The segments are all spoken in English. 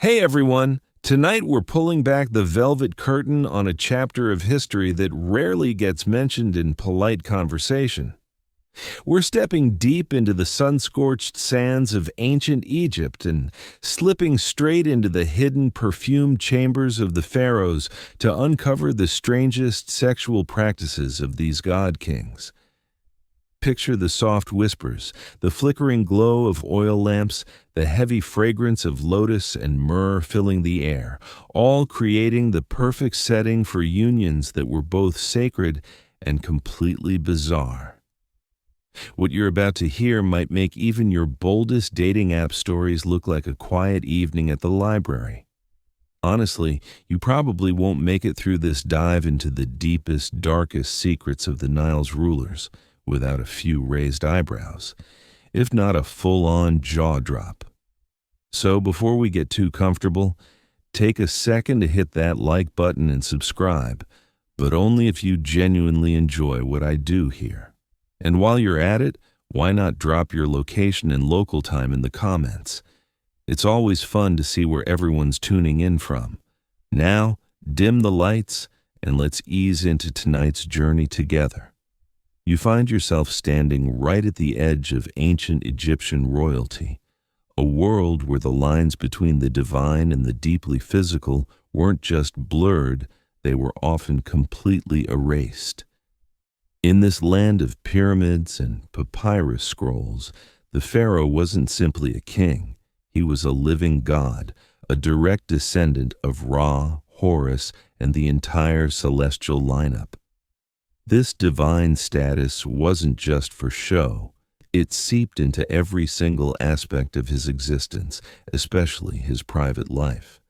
Hey everyone! Tonight we're pulling back the velvet curtain on a chapter of history that rarely gets mentioned in polite conversation. We're stepping deep into the sun-scorched sands of ancient Egypt and slipping straight into the hidden perfumed chambers of the pharaohs to uncover the strangest sexual practices of these god-kings. Picture the soft whispers, the flickering glow of oil lamps, the heavy fragrance of lotus and myrrh filling the air, all creating the perfect setting for unions that were both sacred and completely bizarre. What you're about to hear might make even your boldest dating app stories look like a quiet evening at the library. Honestly, you probably won't make it through this dive into the deepest, darkest secrets of the Nile's rulers without a few raised eyebrows, if not a full-on jaw drop. So before we get too comfortable, take a second to hit that like button and subscribe, but only if you genuinely enjoy what I do here. And while you're at it, why not drop your location and local time in the comments? It's always fun to see where everyone's tuning in from. Now, dim the lights and let's ease into tonight's journey together. You find yourself standing right at the edge of ancient Egyptian royalty, a world where the lines between the divine and the deeply physical weren't just blurred, they were often completely erased. In this land of pyramids and papyrus scrolls, the pharaoh wasn't simply a king, he was a living god, a direct descendant of Ra, Horus, and the entire celestial lineup. This divine status wasn't just for show. It seeped into every single aspect of his existence, especially his private life.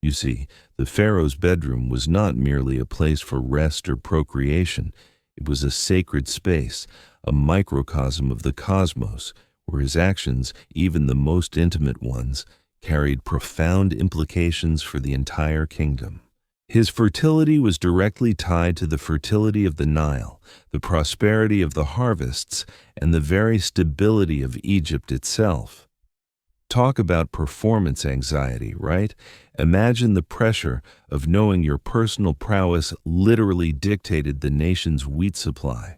You see, the pharaoh's bedroom was not merely a place for rest or procreation. It was a sacred space, a microcosm of the cosmos, where his actions, even the most intimate ones, carried profound implications for the entire kingdom. His fertility was directly tied to the fertility of the Nile, the prosperity of the harvests, and the very stability of Egypt itself. Talk about performance anxiety, right? Imagine the pressure of knowing your personal prowess literally dictated the nation's wheat supply.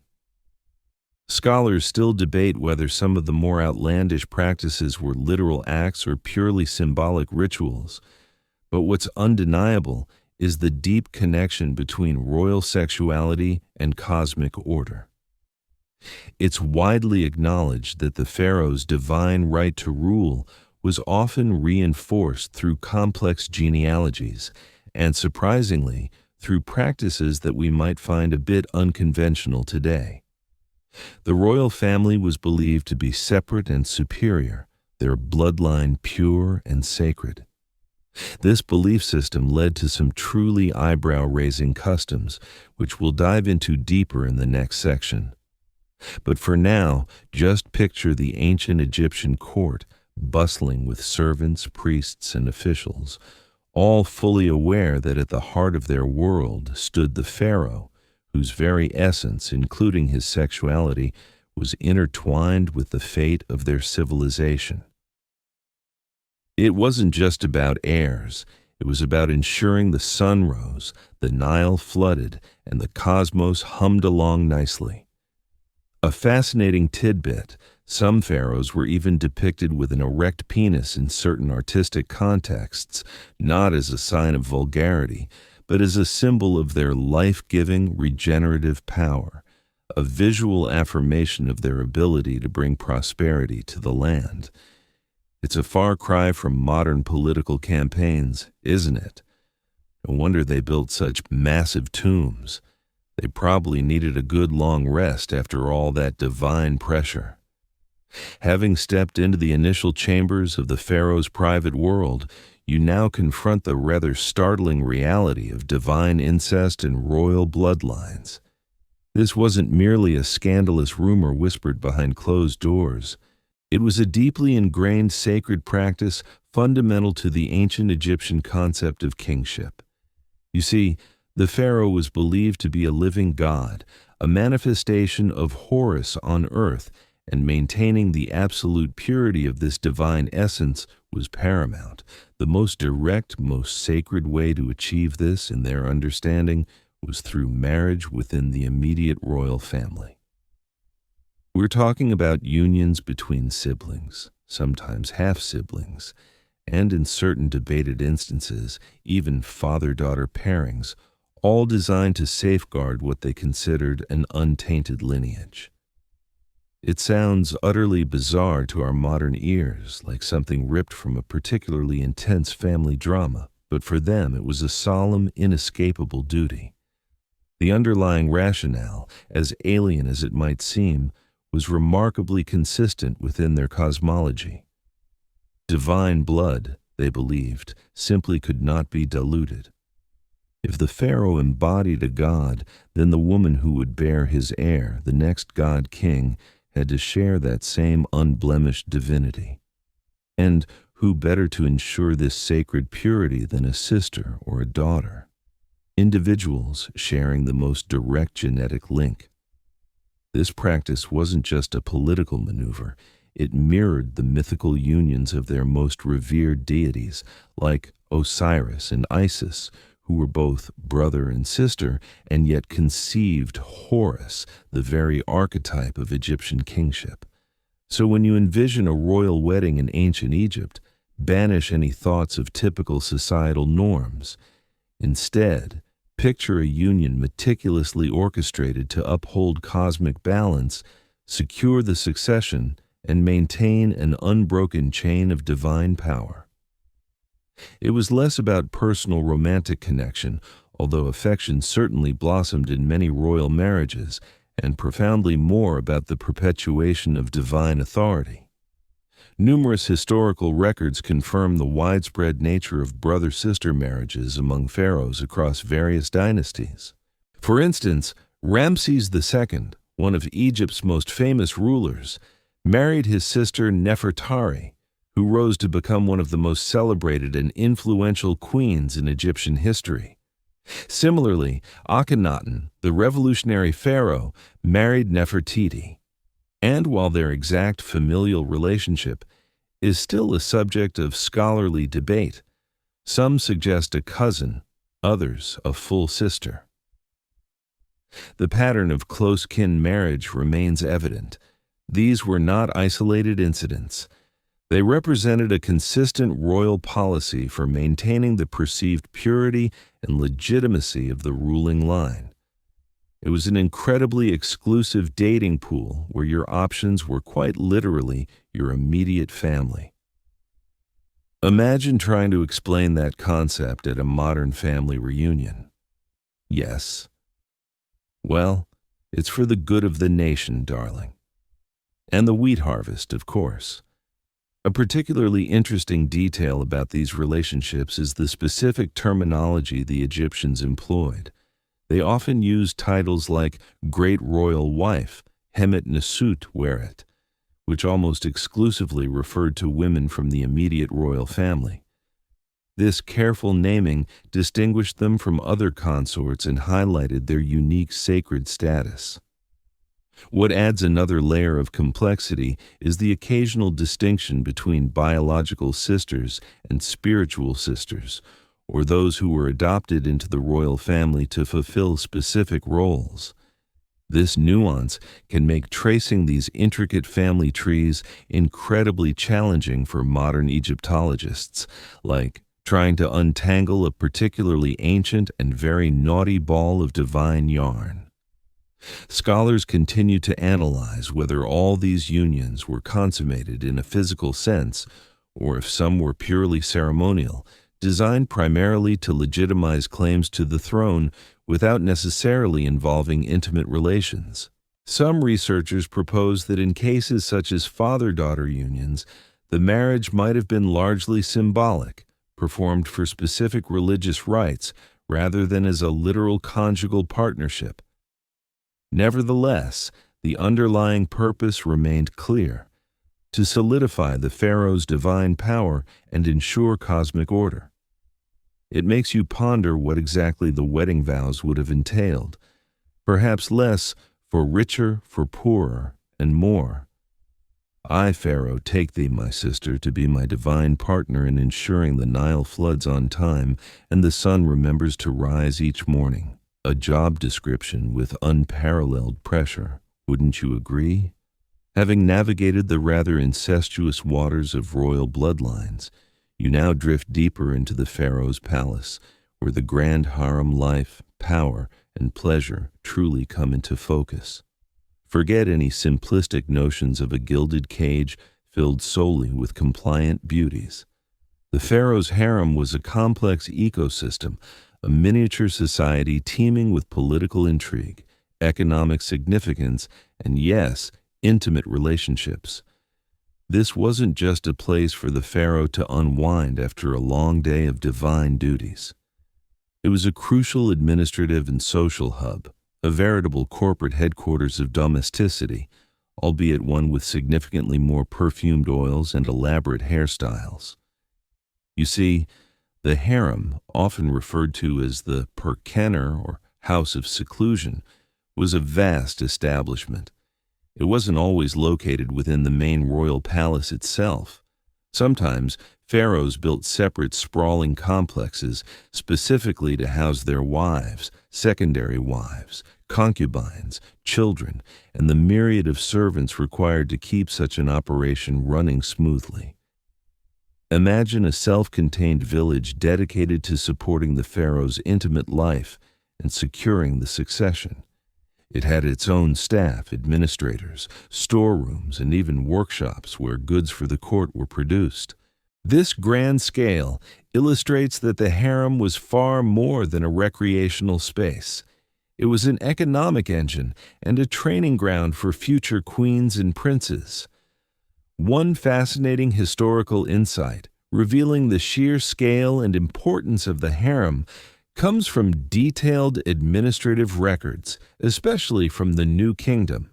Scholars still debate whether some of the more outlandish practices were literal acts or purely symbolic rituals. But what's undeniable is the deep connection between royal sexuality and cosmic order. It's widely acknowledged that the pharaoh's divine right to rule was often reinforced through complex genealogies, and surprisingly, through practices that we might find a bit unconventional today. The royal family was believed to be separate and superior, their bloodline pure and sacred. This belief system led to some truly eyebrow-raising customs, which we'll dive into deeper in the next section. But for now, just picture the ancient Egyptian court, bustling with servants, priests, and officials, all fully aware that at the heart of their world stood the pharaoh, whose very essence, including his sexuality, was intertwined with the fate of their civilization. It wasn't just about heirs, it was about ensuring the sun rose, the Nile flooded, and the cosmos hummed along nicely. A fascinating tidbit, some pharaohs were even depicted with an erect penis in certain artistic contexts, not as a sign of vulgarity, but as a symbol of their life-giving, regenerative power, a visual affirmation of their ability to bring prosperity to the land. It's a far cry from modern political campaigns, isn't it? No wonder they built such massive tombs. They probably needed a good long rest after all that divine pressure. Having stepped into the initial chambers of the pharaoh's private world, you now confront the rather startling reality of divine incest and royal bloodlines. This wasn't merely a scandalous rumor whispered behind closed doors. It was a deeply ingrained sacred practice fundamental to the ancient Egyptian concept of kingship. You see, the pharaoh was believed to be a living god, a manifestation of Horus on earth, and maintaining the absolute purity of this divine essence was paramount. The most direct, most sacred way to achieve this, in their understanding, was through marriage within the immediate royal family. We're talking about unions between siblings, sometimes half-siblings, and in certain debated instances, even father-daughter pairings, all designed to safeguard what they considered an untainted lineage. It sounds utterly bizarre to our modern ears, like something ripped from a particularly intense family drama, but for them it was a solemn, inescapable duty. The underlying rationale, as alien as it might seem, was remarkably consistent within their cosmology. Divine blood, they believed, simply could not be diluted. If the pharaoh embodied a god, then the woman who would bear his heir, the next god-king, had to share that same unblemished divinity. And who better to ensure this sacred purity than a sister or a daughter? Individuals sharing the most direct genetic link. This practice wasn't just a political maneuver. It mirrored the mythical unions of their most revered deities, like Osiris and Isis, who were both brother and sister, and yet conceived Horus, the very archetype of Egyptian kingship. So when you envision a royal wedding in ancient Egypt, banish any thoughts of typical societal norms. Instead, picture a union meticulously orchestrated to uphold cosmic balance, secure the succession, and maintain an unbroken chain of divine power. It was less about personal romantic connection, although affection certainly blossomed in many royal marriages, and profoundly more about the perpetuation of divine authority. Numerous historical records confirm the widespread nature of brother-sister marriages among pharaohs across various dynasties. For instance, Ramses II, one of Egypt's most famous rulers, married his sister Nefertari, who rose to become one of the most celebrated and influential queens in Egyptian history. Similarly, Akhenaten, the revolutionary pharaoh, married Nefertiti. And while their exact familial relationship is still a subject of scholarly debate, some suggest a cousin, others a full sister. The pattern of close kin marriage remains evident. These were not isolated incidents. They represented a consistent royal policy for maintaining the perceived purity and legitimacy of the ruling line. It was an incredibly exclusive dating pool where your options were quite literally your immediate family. Imagine trying to explain that concept at a modern family reunion. Yes. Well, it's for the good of the nation, darling. And the wheat harvest, of course. A particularly interesting detail about these relationships is the specific terminology the Egyptians employed. They often used titles like Great Royal Wife, Hemet Nesut Weret, which almost exclusively referred to women from the immediate royal family. This careful naming distinguished them from other consorts and highlighted their unique sacred status. What adds another layer of complexity is the occasional distinction between biological sisters and spiritual sisters, or those who were adopted into the royal family to fulfill specific roles. This nuance can make tracing these intricate family trees incredibly challenging for modern Egyptologists, like trying to untangle a particularly ancient and very naughty ball of divine yarn. Scholars continue to analyze whether all these unions were consummated in a physical sense, or if some were purely ceremonial, designed primarily to legitimize claims to the throne without necessarily involving intimate relations. Some researchers propose that in cases such as father-daughter unions, the marriage might have been largely symbolic, performed for specific religious rites rather than as a literal conjugal partnership. Nevertheless, the underlying purpose remained clear: to solidify the pharaoh's divine power and ensure cosmic order. It makes you ponder what exactly the wedding vows would have entailed, perhaps less for richer, for poorer, and more. I, Pharaoh, take thee, my sister, to be my divine partner in ensuring the Nile floods on time and the sun remembers to rise each morning. A job description with unparalleled pressure. Wouldn't you agree? Having navigated the rather incestuous waters of royal bloodlines, you now drift deeper into the pharaoh's palace, where the grand harem life, power, and pleasure truly come into focus. Forget any simplistic notions of a gilded cage filled solely with compliant beauties. The pharaoh's harem was a complex ecosystem, a miniature society teeming with political intrigue, economic significance, and yes, intimate relationships. This wasn't just a place for the pharaoh to unwind after a long day of divine duties. It was a crucial administrative and social hub, a veritable corporate headquarters of domesticity, albeit one with significantly more perfumed oils and elaborate hairstyles. You see, the harem, often referred to as the perkenner or house of seclusion, was a vast establishment. It wasn't always located within the main royal palace itself. Sometimes pharaohs built separate sprawling complexes specifically to house their wives, secondary wives, concubines, children, and the myriad of servants required to keep such an operation running smoothly. Imagine a self-contained village dedicated to supporting the pharaoh's intimate life and securing the succession. It had its own staff, administrators, storerooms, and even workshops where goods for the court were produced. This grand scale illustrates that the harem was far more than a recreational space. It was an economic engine and a training ground for future queens and princes. One fascinating historical insight, revealing the sheer scale and importance of the harem, comes from detailed administrative records, especially from the New Kingdom.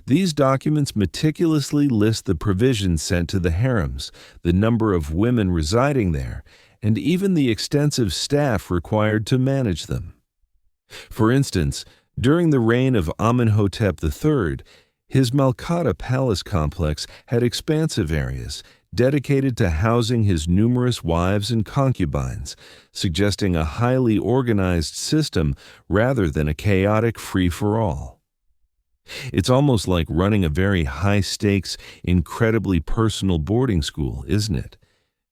These documents meticulously list the provisions sent to the harems, the number of women residing there, and even the extensive staff required to manage them. For instance, during the reign of Amenhotep III, his Malkata palace complex had expansive areas dedicated to housing his numerous wives and concubines, suggesting a highly organized system rather than a chaotic free-for-all. It's almost like running a very high-stakes, incredibly personal boarding school, isn't it?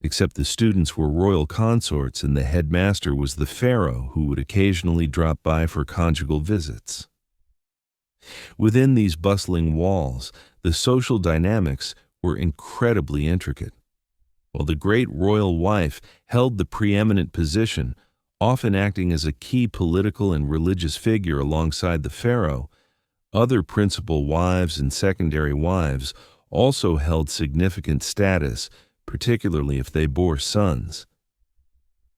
Except the students were royal consorts and the headmaster was the pharaoh who would occasionally drop by for conjugal visits. Within these bustling walls, the social dynamics were incredibly intricate. While the great royal wife held the preeminent position, often acting as a key political and religious figure alongside the pharaoh, other principal wives and secondary wives also held significant status, particularly if they bore sons.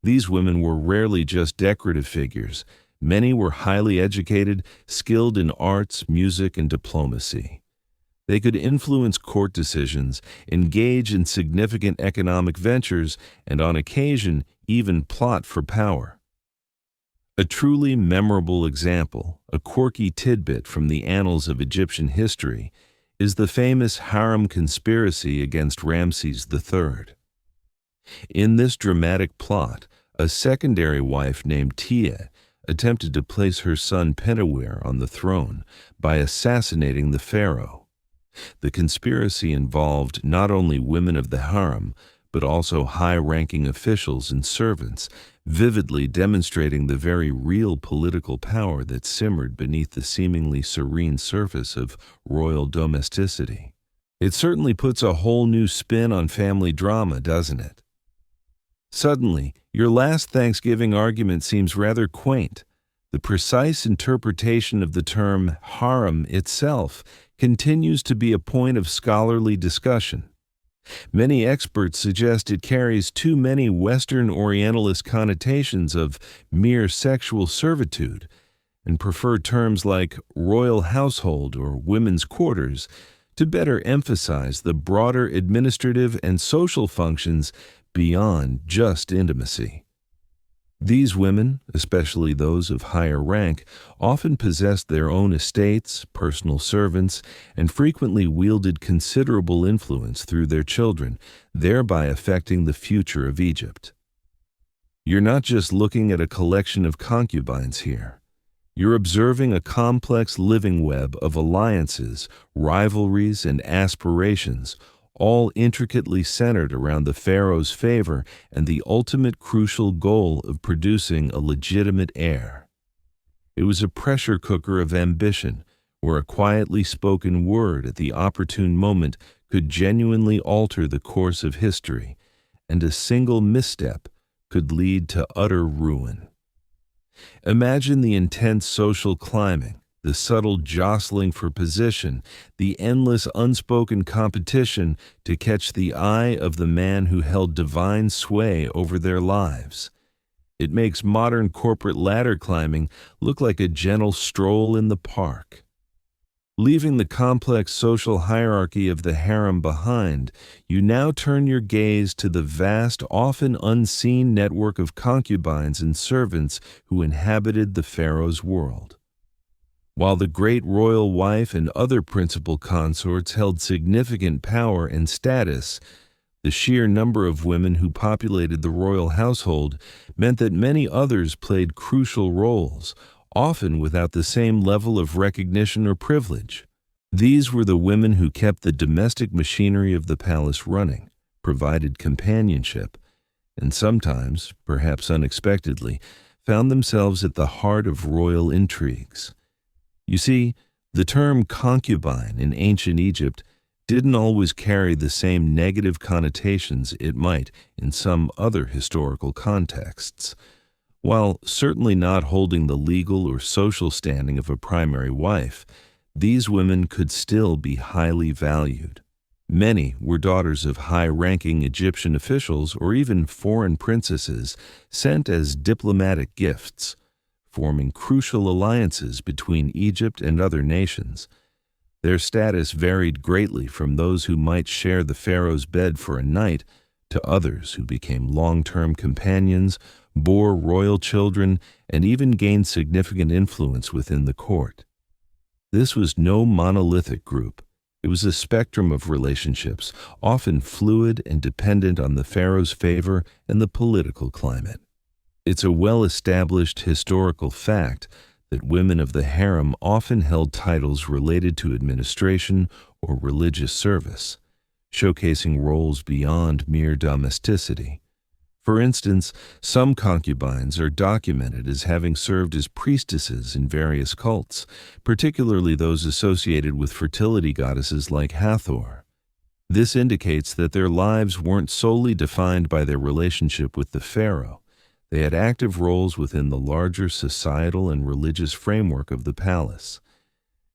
These women were rarely just decorative figures. Many were highly educated, skilled in arts, music, and diplomacy. They could influence court decisions, engage in significant economic ventures, and on occasion even plot for power. A truly memorable example, a quirky tidbit from the annals of Egyptian history, is the famous Harem conspiracy against Ramses III. In this dramatic plot, a secondary wife named Tia attempted to place her son Pentuer on the throne by assassinating the pharaoh. The conspiracy involved not only women of the harem, but also high-ranking officials and servants, vividly demonstrating the very real political power that simmered beneath the seemingly serene surface of royal domesticity. It certainly puts a whole new spin on family drama, doesn't it? Suddenly, your last Thanksgiving argument seems rather quaint. The precise interpretation of the term harem itself continues to be a point of scholarly discussion. Many experts suggest it carries too many Western Orientalist connotations of mere sexual servitude and prefer terms like royal household or women's quarters to better emphasize the broader administrative and social functions beyond just intimacy. These women, especially those of higher rank, often possessed their own estates, personal servants, and frequently wielded considerable influence through their children, thereby affecting the future of Egypt. You're not just looking at a collection of concubines here. You're observing a complex living web of alliances, rivalries, and aspirations, all intricately centered around the pharaoh's favor and the ultimate crucial goal of producing a legitimate heir. It was a pressure cooker of ambition, where a quietly spoken word at the opportune moment could genuinely alter the course of history, and a single misstep could lead to utter ruin. Imagine the intense social climbing, the subtle jostling for position, the endless unspoken competition to catch the eye of the man who held divine sway over their lives. It makes modern corporate ladder climbing look like a gentle stroll in the park. Leaving the complex social hierarchy of the harem behind, you now turn your gaze to the vast, often unseen network of concubines and servants who inhabited the pharaoh's world. While the great royal wife and other principal consorts held significant power and status, the sheer number of women who populated the royal household meant that many others played crucial roles, often without the same level of recognition or privilege. These were the women who kept the domestic machinery of the palace running, provided companionship, and sometimes, perhaps unexpectedly, found themselves at the heart of royal intrigues. You see, the term concubine in ancient Egypt didn't always carry the same negative connotations it might in some other historical contexts. While certainly not holding the legal or social standing of a primary wife, these women could still be highly valued. Many were daughters of high-ranking Egyptian officials or even foreign princesses sent as diplomatic gifts, forming crucial alliances between Egypt and other nations. Their status varied greatly from those who might share the pharaoh's bed for a night to others who became long-term companions, bore royal children, and even gained significant influence within the court. This was no monolithic group. It was a spectrum of relationships, often fluid and dependent on the pharaoh's favor and the political climate. It's a well-established historical fact that women of the harem often held titles related to administration or religious service, showcasing roles beyond mere domesticity. For instance, some concubines are documented as having served as priestesses in various cults, particularly those associated with fertility goddesses like Hathor. This indicates that their lives weren't solely defined by their relationship with the pharaoh. They had active roles within the larger societal and religious framework of the palace.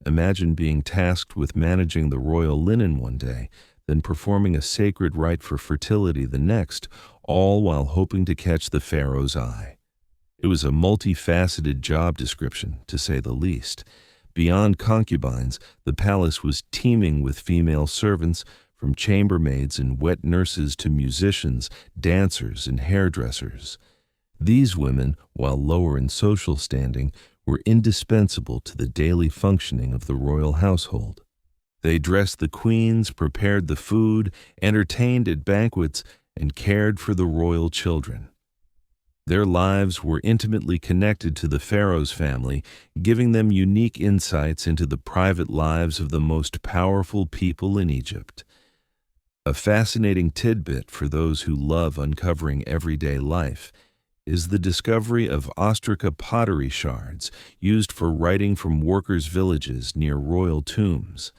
Imagine being tasked with managing the royal linen one day, then performing a sacred rite for fertility the next, all while hoping to catch the pharaoh's eye. It was a multifaceted job description, to say the least. Beyond concubines, the palace was teeming with female servants, from chambermaids and wet nurses to musicians, dancers, and hairdressers. These women, while lower in social standing, were indispensable to the daily functioning of the royal household. They dressed the queens, prepared the food, entertained at banquets, and cared for the royal children. Their lives were intimately connected to the pharaoh's family, giving them unique insights into the private lives of the most powerful people in Egypt. A fascinating tidbit for those who love uncovering everyday life is the discovery of ostraca pottery shards used for writing from workers' villages near royal tombs.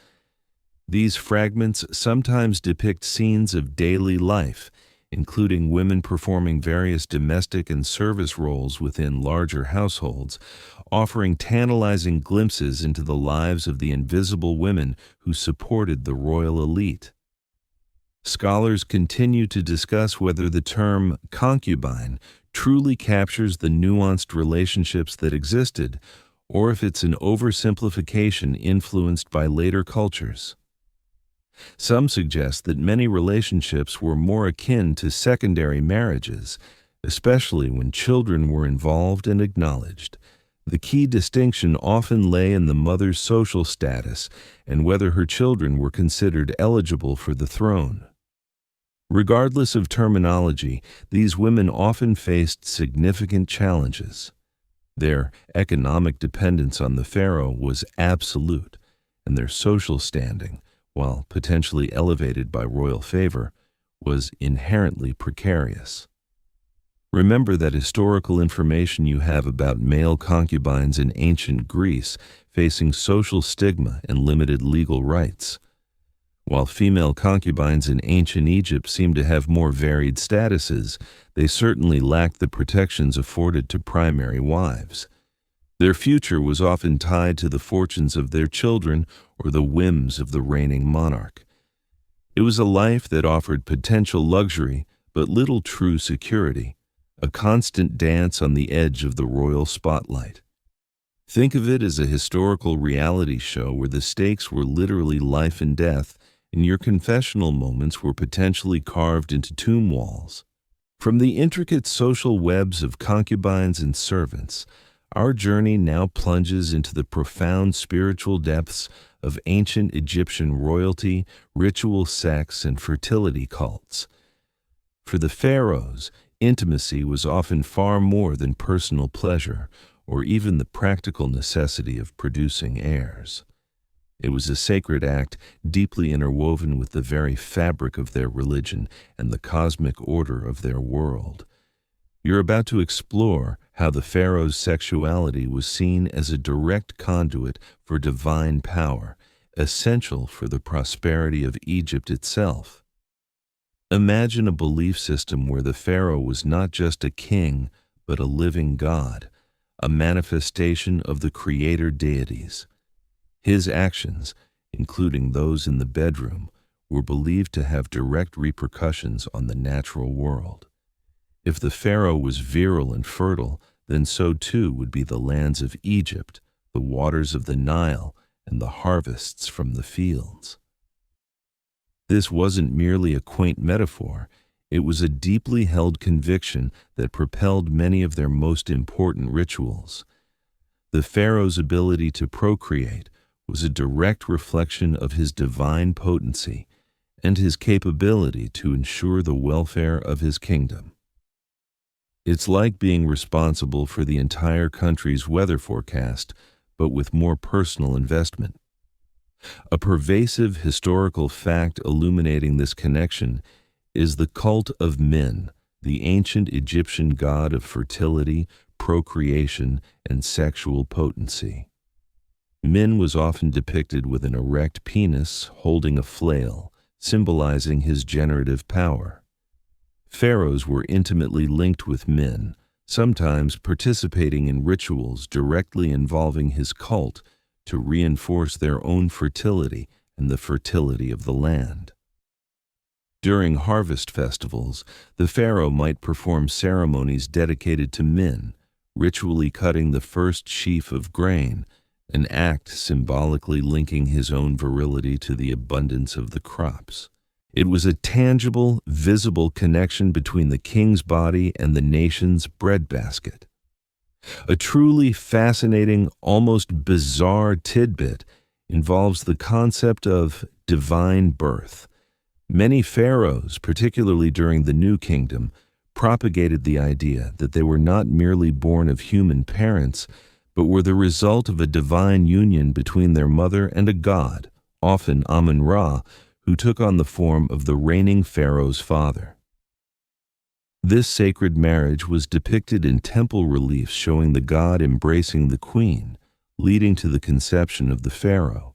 These fragments sometimes depict scenes of daily life, including women performing various domestic and service roles within larger households, offering tantalizing glimpses into the lives of the invisible women who supported the royal elite. Scholars continue to discuss whether the term concubine truly captures the nuanced relationships that existed, or if it's an oversimplification influenced by later cultures. Some suggest that many relationships were more akin to secondary marriages, especially when children were involved and acknowledged. The key distinction often lay in the mother's social status and whether her children were considered eligible for the throne. Regardless of terminology, these women often faced significant challenges. Their economic dependence on the pharaoh was absolute, and their social standing, while potentially elevated by royal favor, was inherently precarious. Remember that historical information you have about male concubines in ancient Greece facing social stigma and limited legal rights, while female concubines in ancient Egypt seem to have more varied statuses. They certainly lacked the protections afforded to primary wives. Their future was often tied to the fortunes of their children or the whims of the reigning monarch. It was a life that offered potential luxury but little true security, a constant dance on the edge of the royal spotlight. Think of it as a historical reality show where the stakes were literally life and death, and your confessional moments were potentially carved into tomb walls. From the intricate social webs of concubines and servants, our journey now plunges into the profound spiritual depths of ancient Egyptian royalty, ritual sex, and fertility cults. For the pharaohs, intimacy was often far more than personal pleasure or even the practical necessity of producing heirs. It was a sacred act deeply interwoven with the very fabric of their religion and the cosmic order of their world. You're about to explore how the pharaoh's sexuality was seen as a direct conduit for divine power, essential for the prosperity of Egypt itself. Imagine a belief system where the pharaoh was not just a king, but a living god, a manifestation of the creator deities. His actions, including those in the bedroom, were believed to have direct repercussions on the natural world. If the pharaoh was virile and fertile, then so too would be the lands of Egypt, the waters of the Nile, and the harvests from the fields. This wasn't merely a quaint metaphor, it was a deeply held conviction that propelled many of their most important rituals. The pharaoh's ability to procreate was a direct reflection of his divine potency and his capability to ensure the welfare of his kingdom. It's like being responsible for the entire country's weather forecast, but with more personal investment. A pervasive historical fact illuminating this connection is the cult of Min, the ancient Egyptian god of fertility, procreation, and sexual potency. Min was often depicted with an erect penis holding a flail, symbolizing his generative power. Pharaohs were intimately linked with Min, sometimes participating in rituals directly involving his cult to reinforce their own fertility and the fertility of the land. During harvest festivals, the pharaoh might perform ceremonies dedicated to Min, ritually cutting the first sheaf of grain, an act symbolically linking his own virility to the abundance of the crops. It was a tangible, visible connection between the king's body and the nation's breadbasket. A truly fascinating, almost bizarre tidbit involves the concept of divine birth. Many pharaohs, particularly during the New Kingdom, propagated the idea that they were not merely born of human parents, but were the result of a divine union between their mother and a god, often Amun-Ra, who took on the form of the reigning pharaoh's father. This sacred marriage was depicted in temple reliefs showing the god embracing the queen, leading to the conception of the pharaoh.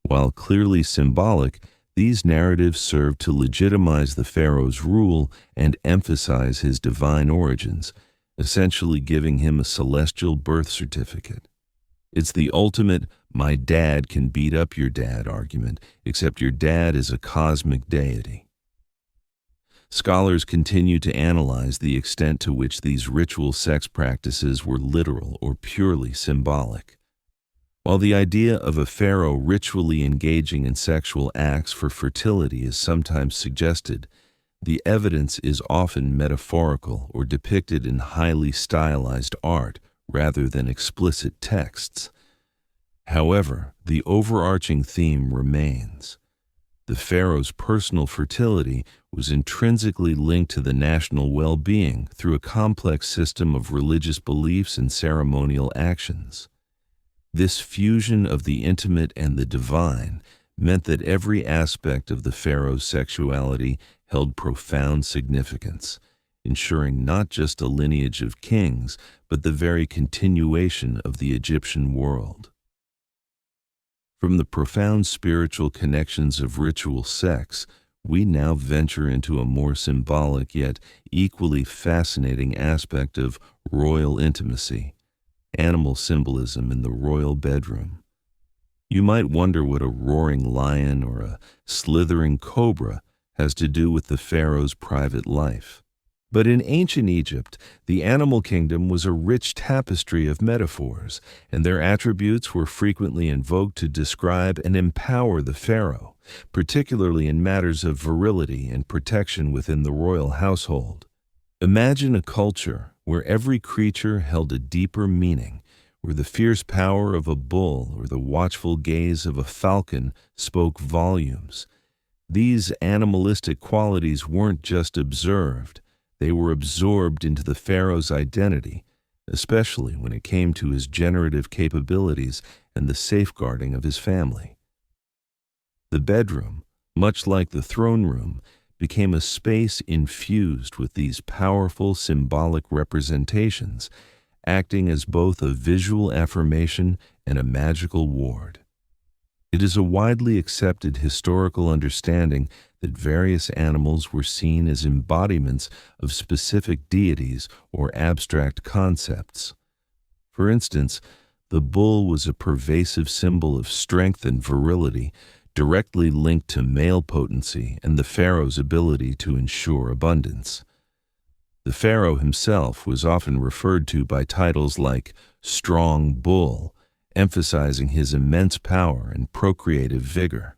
While clearly symbolic, these narratives served to legitimize the pharaoh's rule and emphasize his divine origins, essentially giving him a celestial birth certificate. It's the ultimate "my dad can beat up your dad" argument, except your dad is a cosmic deity. Scholars continue to analyze the extent to which these ritual sex practices were literal or purely symbolic. While the idea of a pharaoh ritually engaging in sexual acts for fertility is sometimes suggested, The evidence is often metaphorical or depicted in highly stylized art rather than explicit texts. However, the overarching theme remains. The pharaoh's personal fertility was intrinsically linked to the national well-being through a complex system of religious beliefs and ceremonial actions. This fusion of the intimate and the divine meant that every aspect of the pharaoh's sexuality held profound significance, ensuring not just a lineage of kings, but the very continuation of the Egyptian world. From the profound spiritual connections of ritual sex, we now venture into a more symbolic yet equally fascinating aspect of royal intimacy, animal symbolism in the royal bedroom. You might wonder what a roaring lion or a slithering cobra has to do with the pharaoh's private life. But in ancient Egypt, the animal kingdom was a rich tapestry of metaphors, and their attributes were frequently invoked to describe and empower the pharaoh, particularly in matters of virility and protection within the royal household. Imagine a culture where every creature held a deeper meaning, where the fierce power of a bull or the watchful gaze of a falcon spoke volumes. These animalistic qualities weren't just observed, they were absorbed into the pharaoh's identity, especially when it came to his generative capabilities and the safeguarding of his family. The bedroom, much like the throne room, became a space infused with these powerful symbolic representations, acting as both a visual affirmation and a magical ward. It is a widely accepted historical understanding that various animals were seen as embodiments of specific deities or abstract concepts. For instance, the bull was a pervasive symbol of strength and virility, directly linked to male potency and the pharaoh's ability to ensure abundance. The pharaoh himself was often referred to by titles like strong bull, emphasizing his immense power and procreative vigor.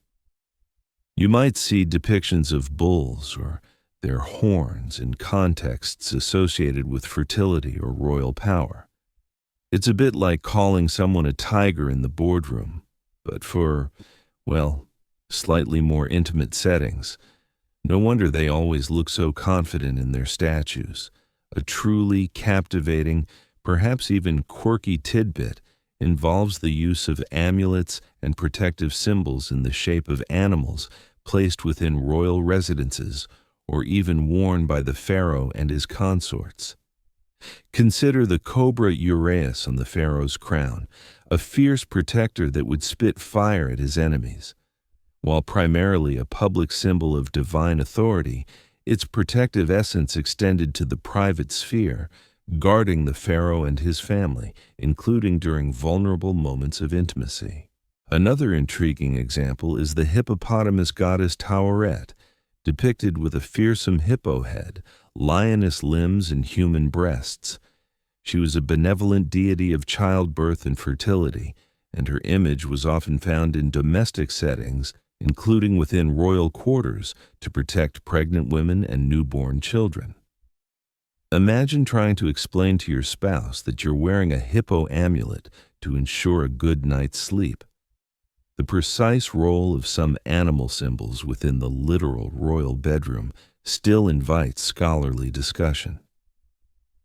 You might see depictions of bulls or their horns in contexts associated with fertility or royal power. It's a bit like calling someone a tiger in the boardroom, but for, well, slightly more intimate settings. No wonder they always look so confident in their statues. A truly captivating, perhaps even quirky tidbit involves the use of amulets and protective symbols in the shape of animals placed within royal residences or even worn by the pharaoh and his consorts. Consider the cobra uraeus on the pharaoh's crown, a fierce protector that would spit fire at his enemies. While primarily a public symbol of divine authority, its protective essence extended to the private sphere, guarding the pharaoh and his family, including during vulnerable moments of intimacy. Another intriguing example is the hippopotamus goddess Tauret, depicted with a fearsome hippo head, lioness limbs, and human breasts. She was a benevolent deity of childbirth and fertility, and her image was often found in domestic settings, including within royal quarters, to protect pregnant women and newborn children. Imagine trying to explain to your spouse that you're wearing a hippo amulet to ensure a good night's sleep. The precise role of some animal symbols within the literal royal bedroom still invites scholarly discussion.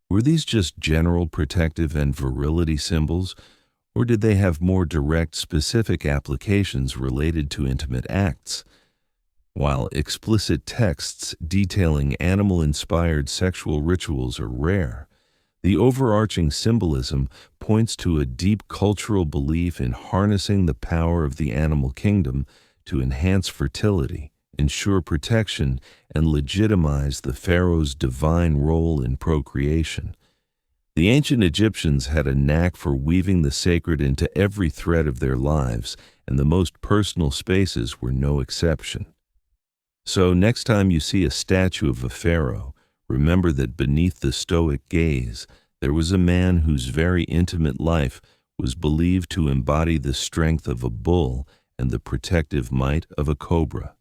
Were these just general protective and virility symbols, or did they have more direct, specific applications related to intimate acts? While explicit texts detailing animal-inspired sexual rituals are rare, the overarching symbolism points to a deep cultural belief in harnessing the power of the animal kingdom to enhance fertility, ensure protection, and legitimize the pharaoh's divine role in procreation. The ancient Egyptians had a knack for weaving the sacred into every thread of their lives, and the most personal spaces were no exception. So next time you see a statue of a pharaoh, remember that beneath the stoic gaze, there was a man whose very intimate life was believed to embody the strength of a bull and the protective might of a cobra.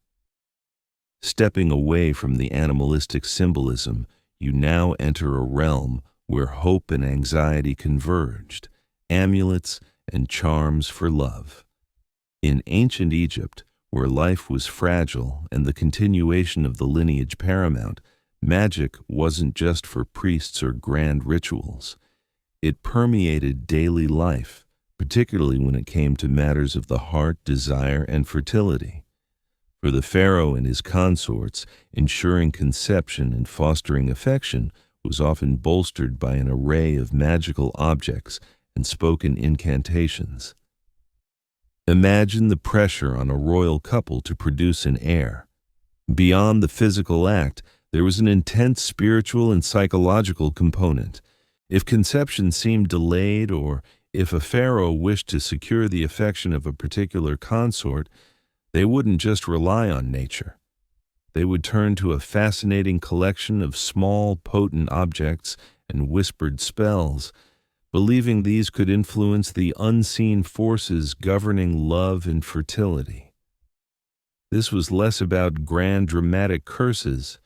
Stepping away from the animalistic symbolism, you now enter a realm where hope and anxiety converged, amulets and charms for love. In ancient Egypt, where life was fragile and the continuation of the lineage paramount, magic wasn't just for priests or grand rituals. It permeated daily life, particularly when it came to matters of the heart, desire, and fertility. For the pharaoh and his consorts, ensuring conception and fostering affection was often bolstered by an array of magical objects and spoken incantations. Imagine the pressure on a royal couple to produce an heir. Beyond the physical act, there was an intense spiritual and psychological component. If conception seemed delayed, or if a pharaoh wished to secure the affection of a particular consort, they wouldn't just rely on nature. They would turn to a fascinating collection of small, potent objects and whispered spells, believing these could influence the unseen forces governing love and fertility. This was less about grand dramatic curses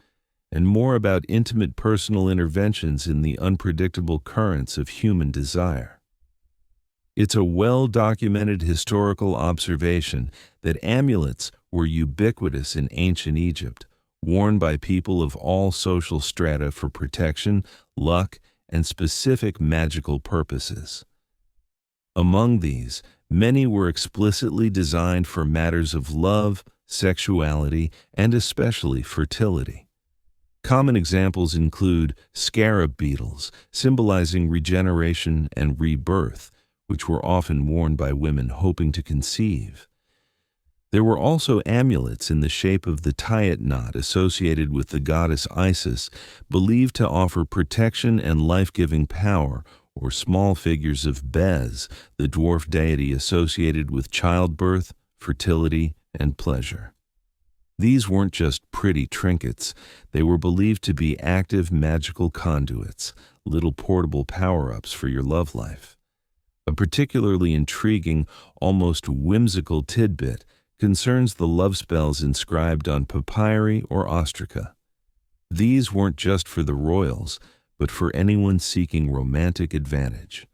and more about intimate personal interventions in the unpredictable currents of human desire. It's a well-documented historical observation that amulets were ubiquitous in ancient Egypt, worn by people of all social strata for protection, luck, and specific magical purposes. Among these, many were explicitly designed for matters of love, sexuality, and especially fertility. Common examples include scarab beetles, symbolizing regeneration and rebirth, which were often worn by women hoping to conceive. There were also amulets in the shape of the Tayet knot associated with the goddess Isis, believed to offer protection and life-giving power, or small figures of Bez, the dwarf deity associated with childbirth, fertility, and pleasure. These weren't just pretty trinkets, they were believed to be active magical conduits, little portable power-ups for your love life. A particularly intriguing, almost whimsical tidbit concerns the love spells inscribed on papyri or ostraca. These weren't just for the royals, but for anyone seeking romantic advantage.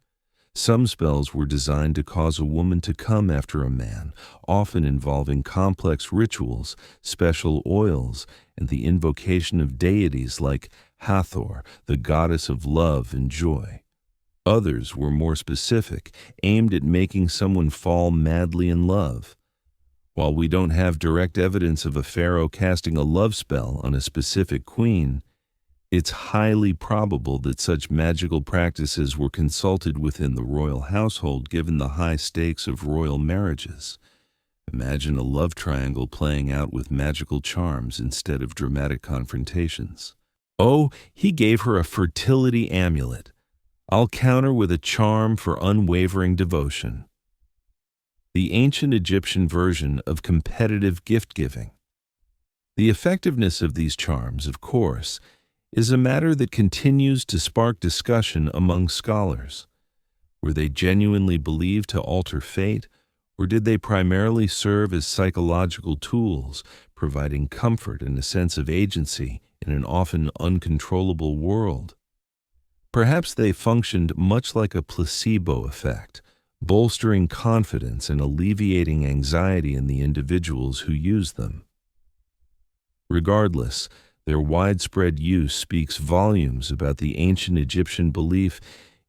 Some spells were designed to cause a woman to come after a man, often involving complex rituals, special oils, and the invocation of deities like Hathor, the goddess of love and joy. Others were more specific, aimed at making someone fall madly in love. While we don't have direct evidence of a pharaoh casting a love spell on a specific queen, it's highly probable that such magical practices were consulted within the royal household given the high stakes of royal marriages. Imagine a love triangle playing out with magical charms instead of dramatic confrontations. Oh, he gave her a fertility amulet. I'll counter with a charm for unwavering devotion. The ancient Egyptian version of competitive gift-giving. The effectiveness of these charms, of course, is a matter that continues to spark discussion among scholars. Were they genuinely believed to alter fate, or did they primarily serve as psychological tools, providing comfort and a sense of agency in an often uncontrollable world? Perhaps they functioned much like a placebo effect, bolstering confidence and alleviating anxiety in the individuals who use them. Regardless, their widespread use speaks volumes about the ancient Egyptian belief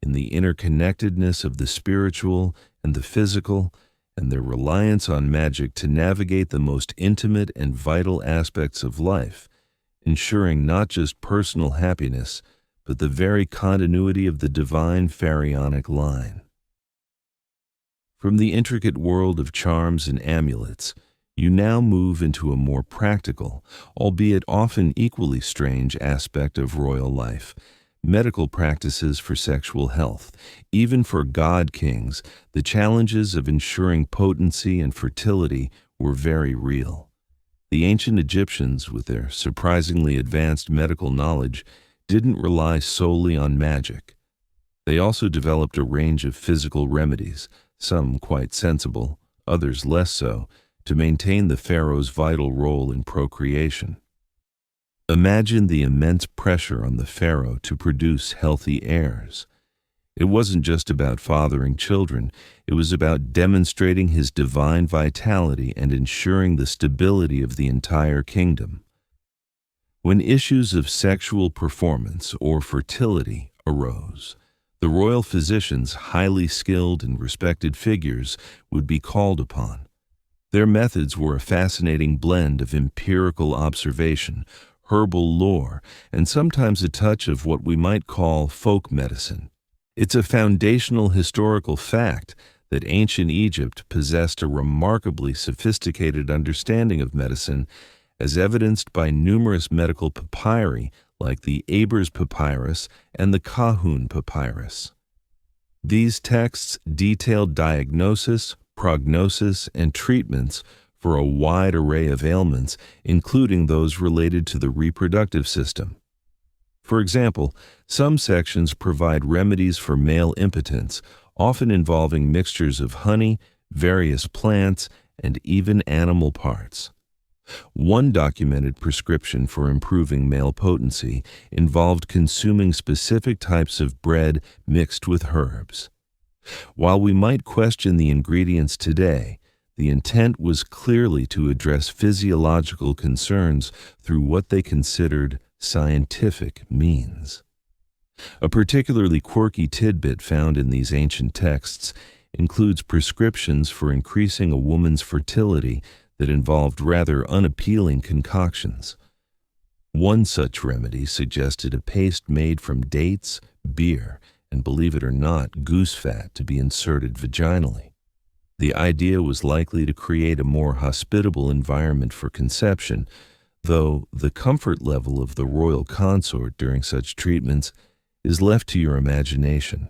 in the interconnectedness of the spiritual and the physical, and their reliance on magic to navigate the most intimate and vital aspects of life, ensuring not just personal happiness, but the very continuity of the divine pharaonic line. From the intricate world of charms and amulets, you now move into a more practical, albeit often equally strange aspect of royal life, medical practices for sexual health. Even for god kings, the challenges of ensuring potency and fertility were very real. The ancient Egyptians, with their surprisingly advanced medical knowledge, didn't rely solely on magic. They also developed a range of physical remedies, some quite sensible, others less so, to maintain the pharaoh's vital role in procreation. Imagine the immense pressure on the pharaoh to produce healthy heirs. It wasn't just about fathering children, it was about demonstrating his divine vitality and ensuring the stability of the entire kingdom. When issues of sexual performance or fertility arose, the royal physicians, highly skilled and respected figures, would be called upon. Their methods were a fascinating blend of empirical observation, herbal lore, and sometimes a touch of what we might call folk medicine. It's a foundational historical fact that ancient Egypt possessed a remarkably sophisticated understanding of medicine, as evidenced by numerous medical papyri like the Ebers Papyrus and the Kahun Papyrus. These texts detailed diagnosis, prognosis, and treatments for a wide array of ailments, including those related to the reproductive system. For example, some sections provide remedies for male impotence, often involving mixtures of honey, various plants, and even animal parts. One documented prescription for improving male potency involved consuming specific types of bread mixed with herbs. While we might question the ingredients today, the intent was clearly to address physiological concerns through what they considered scientific means. A particularly quirky tidbit found in these ancient texts includes prescriptions for increasing a woman's fertility that involved rather unappealing concoctions. One such remedy suggested a paste made from dates, beer, and believe it or not, goose fat to be inserted vaginally. The idea was likely to create a more hospitable environment for conception, though the comfort level of the royal consort during such treatments is left to your imagination.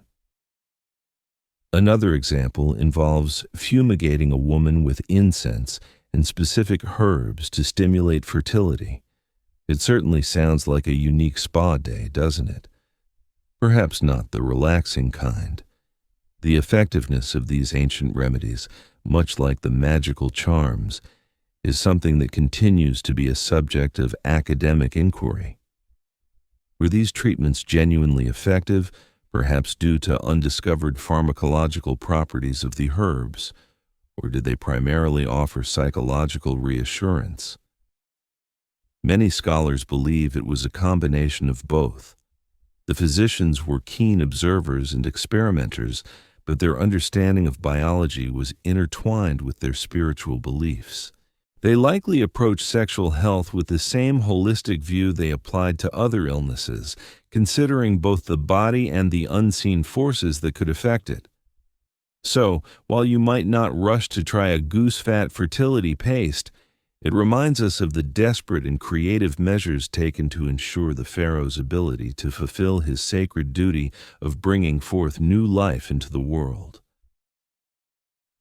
Another example involves fumigating a woman with incense and specific herbs to stimulate fertility. It certainly sounds like a unique spa day, doesn't it? Perhaps not the relaxing kind. The effectiveness of these ancient remedies, much like the magical charms, is something that continues to be a subject of academic inquiry. Were these treatments genuinely effective, perhaps due to undiscovered pharmacological properties of the herbs, or did they primarily offer psychological reassurance? Many scholars believe it was a combination of both. The physicians were keen observers and experimenters, but their understanding of biology was intertwined with their spiritual beliefs. They likely approached sexual health with the same holistic view they applied to other illnesses, considering both the body and the unseen forces that could affect it. So, while you might not rush to try a goose fat fertility paste, it reminds us of the desperate and creative measures taken to ensure the pharaoh's ability to fulfill his sacred duty of bringing forth new life into the world.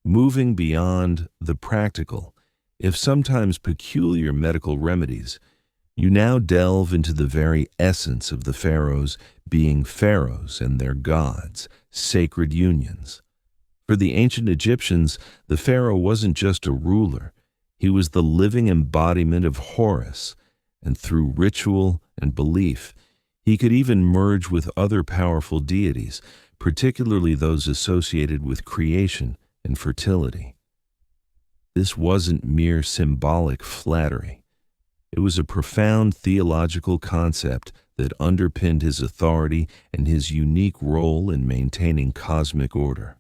Moving beyond the practical, if sometimes peculiar medical remedies, you now delve into the very essence of the pharaohs being pharaohs and their gods, sacred unions. For the ancient Egyptians, the pharaoh wasn't just a ruler. He was the living embodiment of Horus, and through ritual and belief, he could even merge with other powerful deities, particularly those associated with creation and fertility. This wasn't mere symbolic flattery. It was a profound theological concept that underpinned his authority and his unique role in maintaining cosmic order.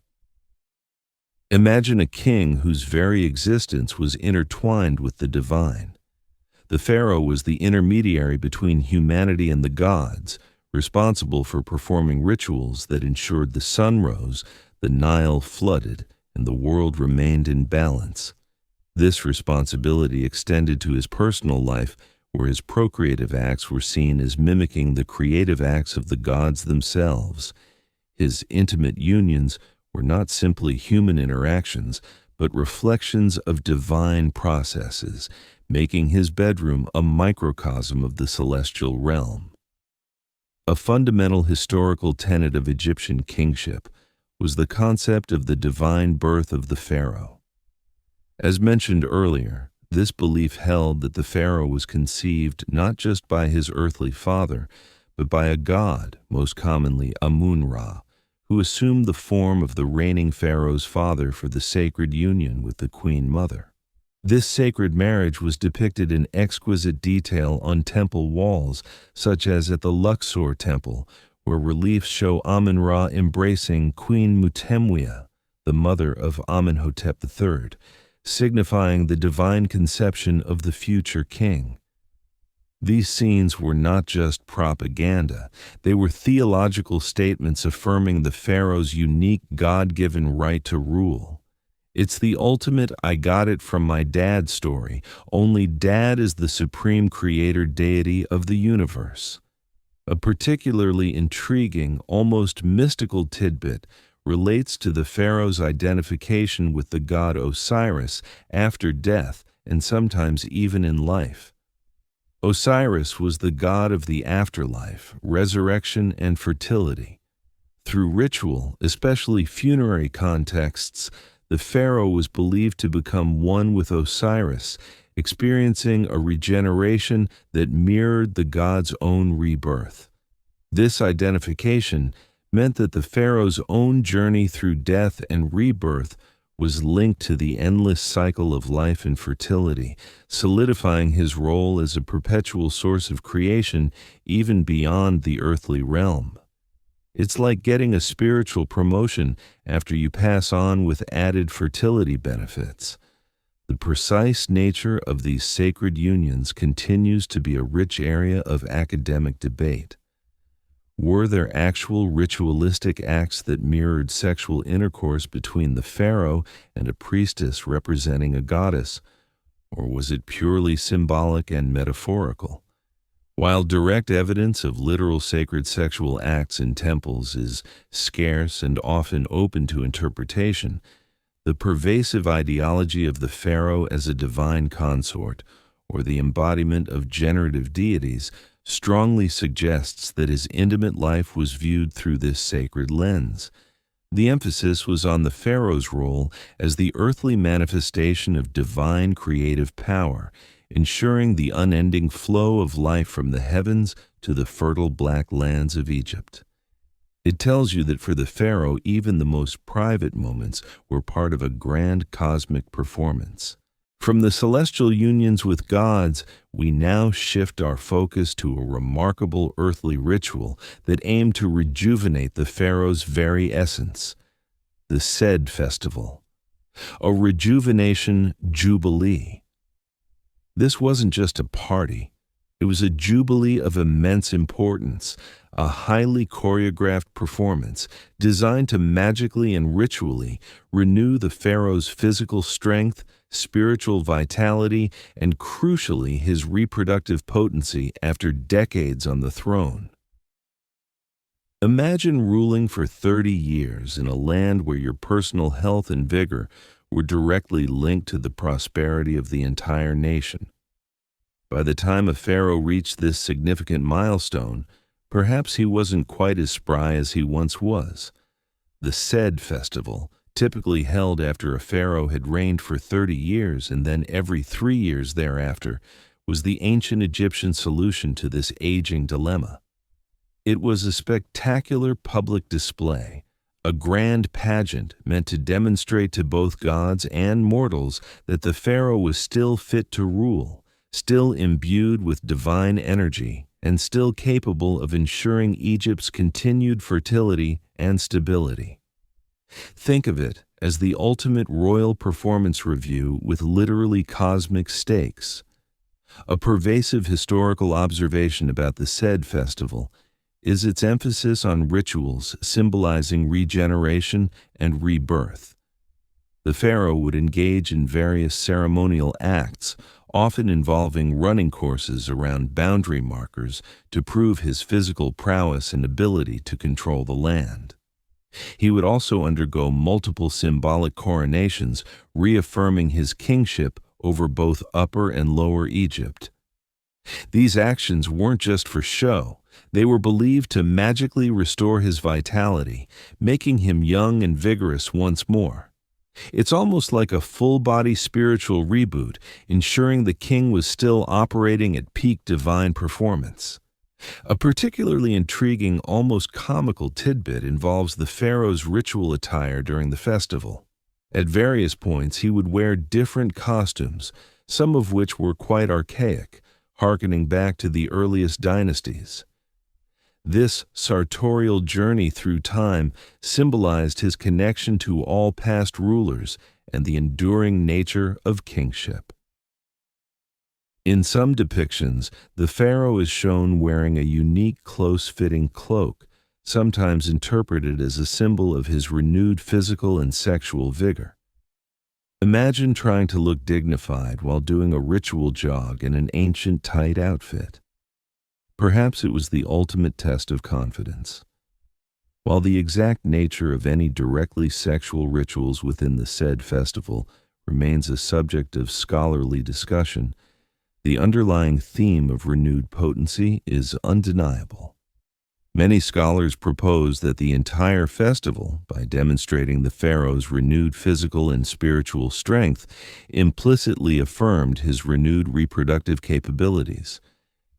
Imagine a king whose very existence was intertwined with the divine. The pharaoh was the intermediary between humanity and the gods, responsible for performing rituals that ensured the sun rose, the Nile flooded, and the world remained in balance. This responsibility extended to his personal life, where his procreative acts were seen as mimicking the creative acts of the gods themselves. His intimate unions were not simply human interactions, but reflections of divine processes, making his bedroom a microcosm of the celestial realm. A fundamental historical tenet of Egyptian kingship was the concept of the divine birth of the pharaoh. As mentioned earlier, This belief held that the pharaoh was conceived not just by his earthly father, but by a god, most commonly Amun-Ra, who assumed the form of the reigning pharaoh's father for the sacred union with the queen mother. This sacred marriage was depicted in exquisite detail on temple walls, such as at the Luxor temple, where reliefs show Amun-Ra embracing Queen Mutemwia, the mother of Amenhotep III, signifying the divine conception of the future king. These scenes were not just propaganda, they were theological statements affirming the pharaoh's unique God-given right to rule. It's the ultimate "I got it from my dad" story, only dad is the supreme creator deity of the universe. A particularly intriguing, almost mystical tidbit relates to the pharaoh's identification with the god Osiris after death and sometimes even in life. Osiris was the god of the afterlife, resurrection, and fertility. Through ritual, especially funerary contexts, the pharaoh was believed to become one with Osiris, experiencing a regeneration that mirrored the god's own rebirth. This identification meant that the pharaoh's own journey through death and rebirth was linked to the endless cycle of life and fertility, solidifying his role as a perpetual source of creation even beyond the earthly realm. It's like getting a spiritual promotion after you pass on with added fertility benefits. The precise nature of these sacred unions continues to be a rich area of academic debate. Were there actual ritualistic acts that mirrored sexual intercourse between the pharaoh and a priestess representing a goddess, or was it purely symbolic and metaphorical? While direct evidence of literal sacred sexual acts in temples is scarce and often open to interpretation, the pervasive ideology of the pharaoh as a divine consort, or the embodiment of generative deities, strongly suggests that his intimate life was viewed through this sacred lens. The emphasis was on the pharaoh's role as the earthly manifestation of divine creative power, ensuring the unending flow of life from the heavens to the fertile black lands of Egypt. It tells you that for the pharaoh, even the most private moments were part of a grand cosmic performance. From the celestial unions with gods, we now shift our focus to a remarkable earthly ritual that aimed to rejuvenate the pharaoh's very essence, the Sed Festival, a rejuvenation jubilee. This wasn't just a party. It was a jubilee of immense importance, a highly choreographed performance designed to magically and ritually renew the pharaoh's physical strength, spiritual vitality, and crucially his reproductive potency after decades on the throne. Imagine ruling for 30 years in a land where your personal health and vigor were directly linked to the prosperity of the entire nation. By the time a pharaoh reached this significant milestone, perhaps he wasn't quite as spry as he once was. The Sed Festival, typically held after a pharaoh had reigned for 30 years and then every 3 years thereafter, was the ancient Egyptian solution to this aging dilemma. It was a spectacular public display, a grand pageant meant to demonstrate to both gods and mortals that the pharaoh was still fit to rule, still imbued with divine energy, and still capable of ensuring Egypt's continued fertility and stability. Think of it as the ultimate royal performance review with literally cosmic stakes. A pervasive historical observation about the Sed Festival is its emphasis on rituals symbolizing regeneration and rebirth. The pharaoh would engage in various ceremonial acts, often involving running courses around boundary markers to prove his physical prowess and ability to control the land. He would also undergo multiple symbolic coronations, reaffirming his kingship over both Upper and Lower Egypt. These actions weren't just for show. They were believed to magically restore his vitality, making him young and vigorous once more. It's almost like a full-body spiritual reboot, ensuring the king was still operating at peak divine performance. A particularly intriguing, almost comical tidbit involves the pharaoh's ritual attire during the festival. At various points, he would wear different costumes, some of which were quite archaic, hearkening back to the earliest dynasties. This sartorial journey through time symbolized his connection to all past rulers and the enduring nature of kingship. In some depictions, the pharaoh is shown wearing a unique close-fitting cloak, sometimes interpreted as a symbol of his renewed physical and sexual vigor. Imagine trying to look dignified while doing a ritual jog in an ancient tight outfit. Perhaps it was the ultimate test of confidence. While the exact nature of any directly sexual rituals within the said festival remains a subject of scholarly discussion, the underlying theme of renewed potency is undeniable. Many scholars propose that the entire festival, by demonstrating the pharaoh's renewed physical and spiritual strength, implicitly affirmed his renewed reproductive capabilities.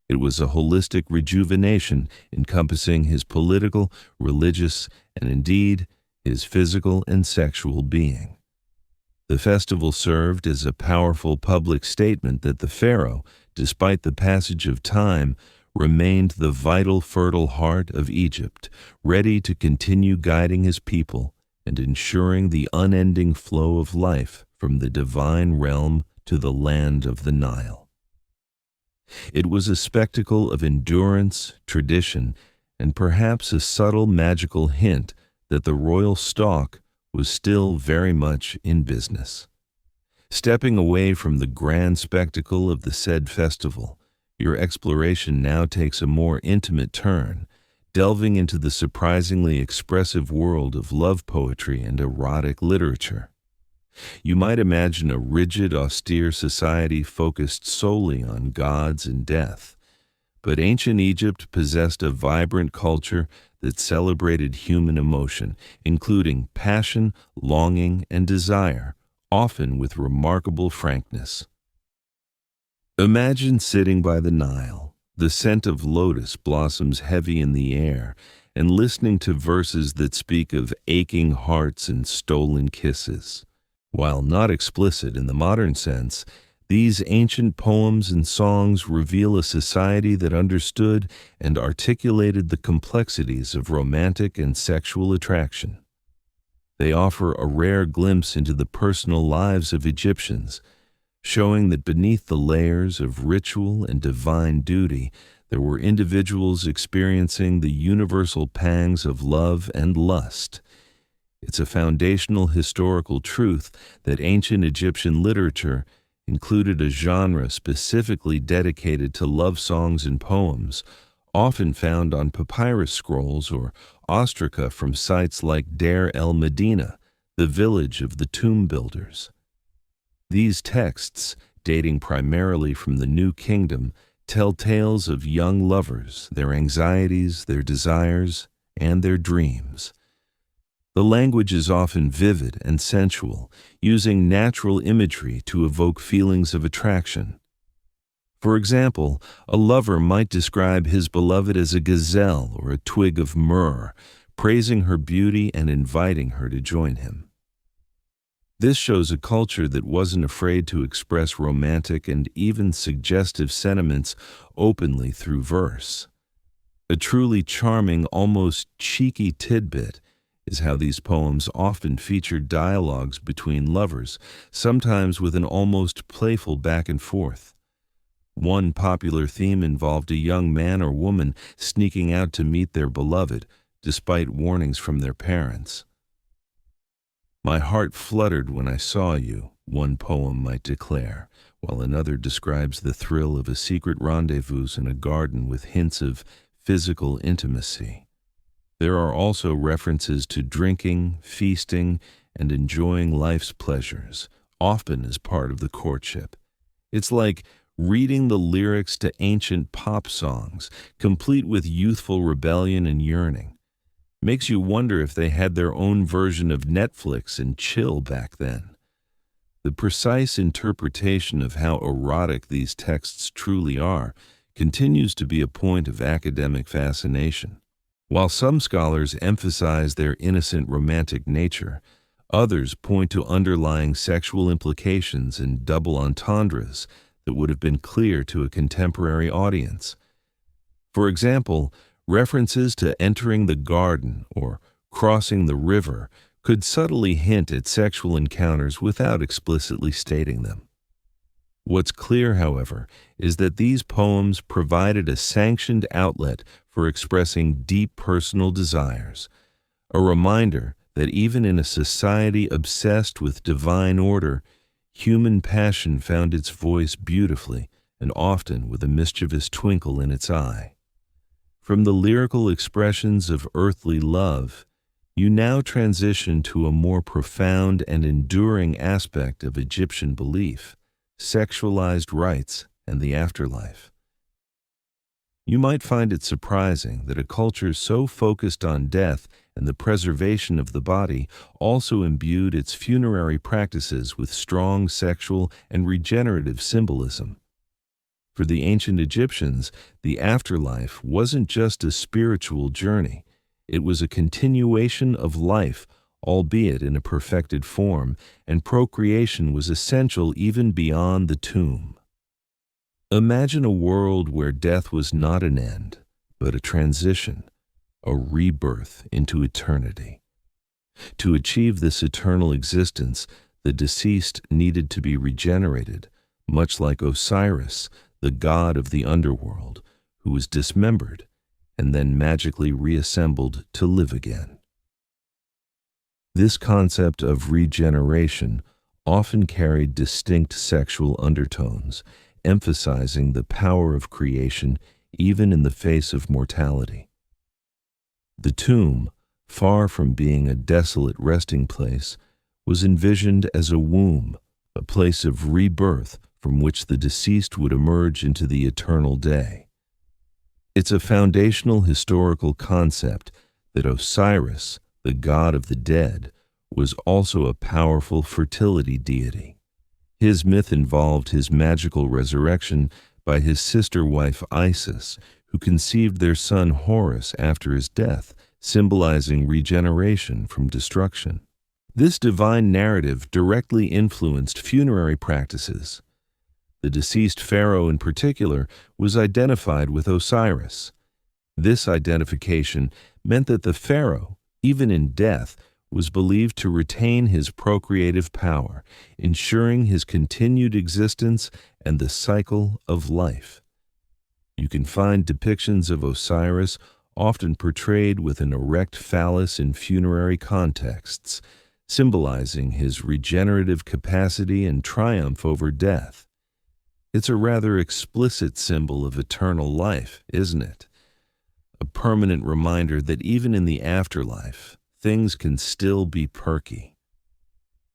It was a holistic rejuvenation encompassing his political, religious, and indeed, his physical and sexual being. The festival served as a powerful public statement that the pharaoh, despite the passage of time, remained the vital, fertile heart of Egypt, ready to continue guiding his people and ensuring the unending flow of life from the divine realm to the land of the Nile. It was a spectacle of endurance, tradition, and perhaps a subtle magical hint that the royal stalk was still very much in business. Stepping away from the grand spectacle of the said festival, your exploration now takes a more intimate turn, delving into the surprisingly expressive world of love poetry and erotic literature. You might imagine a rigid, austere society focused solely on gods and death, but ancient Egypt possessed a vibrant culture that celebrated human emotion, including passion, longing, and desire, often with remarkable frankness. Imagine sitting by the Nile, the scent of lotus blossoms heavy in the air, and listening to verses that speak of aching hearts and stolen kisses. While not explicit in the modern sense, these ancient poems and songs reveal a society that understood and articulated the complexities of romantic and sexual attraction. They offer a rare glimpse into the personal lives of Egyptians, showing that beneath the layers of ritual and divine duty, there were individuals experiencing the universal pangs of love and lust. It's a foundational historical truth that ancient Egyptian literature included a genre specifically dedicated to love songs and poems, often found on papyrus scrolls or ostraca from sites like Deir el-Medina, the village of the tomb builders. These texts, dating primarily from the New Kingdom, tell tales of young lovers, their anxieties, their desires, and their dreams. The language is often vivid and sensual, using natural imagery to evoke feelings of attraction. For example, a lover might describe his beloved as a gazelle or a twig of myrrh, praising her beauty and inviting her to join him. This shows a culture that wasn't afraid to express romantic and even suggestive sentiments openly through verse. A truly charming, almost cheeky tidbit is how these poems often featured dialogues between lovers, sometimes with an almost playful back and forth. One popular theme involved a young man or woman sneaking out to meet their beloved, despite warnings from their parents. "My heart fluttered when I saw you," one poem might declare, while another describes the thrill of a secret rendezvous in a garden with hints of physical intimacy. There are also references to drinking, feasting, and enjoying life's pleasures, often as part of the courtship. It's like reading the lyrics to ancient pop songs, complete with youthful rebellion and yearning. Makes you wonder if they had their own version of Netflix and chill back then. The precise interpretation of how erotic these texts truly are continues to be a point of academic fascination. While some scholars emphasize their innocent romantic nature, others point to underlying sexual implications and double entendres that would have been clear to a contemporary audience. For example, references to entering the garden or crossing the river could subtly hint at sexual encounters without explicitly stating them. What's clear, however, is that these poems provided a sanctioned outlet for expressing deep personal desires, a reminder that even in a society obsessed with divine order, human passion found its voice beautifully and often with a mischievous twinkle in its eye. From the lyrical expressions of earthly love, you now transition to a more profound and enduring aspect of Egyptian belief, sexualized rites and the afterlife. You might find it surprising that a culture so focused on death and the preservation of the body also imbued its funerary practices with strong sexual and regenerative symbolism. For the ancient Egyptians, the afterlife wasn't just a spiritual journey. It was a continuation of life, albeit in a perfected form, and procreation was essential even beyond the tomb. Imagine a world where death was not an end, but a transition, a rebirth into eternity. To achieve this eternal existence, the deceased needed to be regenerated, much like Osiris, the god of the underworld, who was dismembered and then magically reassembled to live again. This concept of regeneration often carried distinct sexual undertones, emphasizing the power of creation even in the face of mortality. The tomb, far from being a desolate resting place, was envisioned as a womb, a place of rebirth from which the deceased would emerge into the eternal day. It's a foundational historical concept that Osiris, the god of the dead, was also a powerful fertility deity. His myth involved his magical resurrection by his sister wife Isis, who conceived their son Horus after his death, symbolizing regeneration from destruction. This divine narrative directly influenced funerary practices. The deceased pharaoh in particular was identified with Osiris. This identification meant that the pharaoh, even in death, was believed to retain his procreative power, ensuring his continued existence and the cycle of life. You can find depictions of Osiris often portrayed with an erect phallus in funerary contexts, symbolizing his regenerative capacity and triumph over death. It's a rather explicit symbol of eternal life, isn't it? A permanent reminder that even in the afterlife, things can still be perky.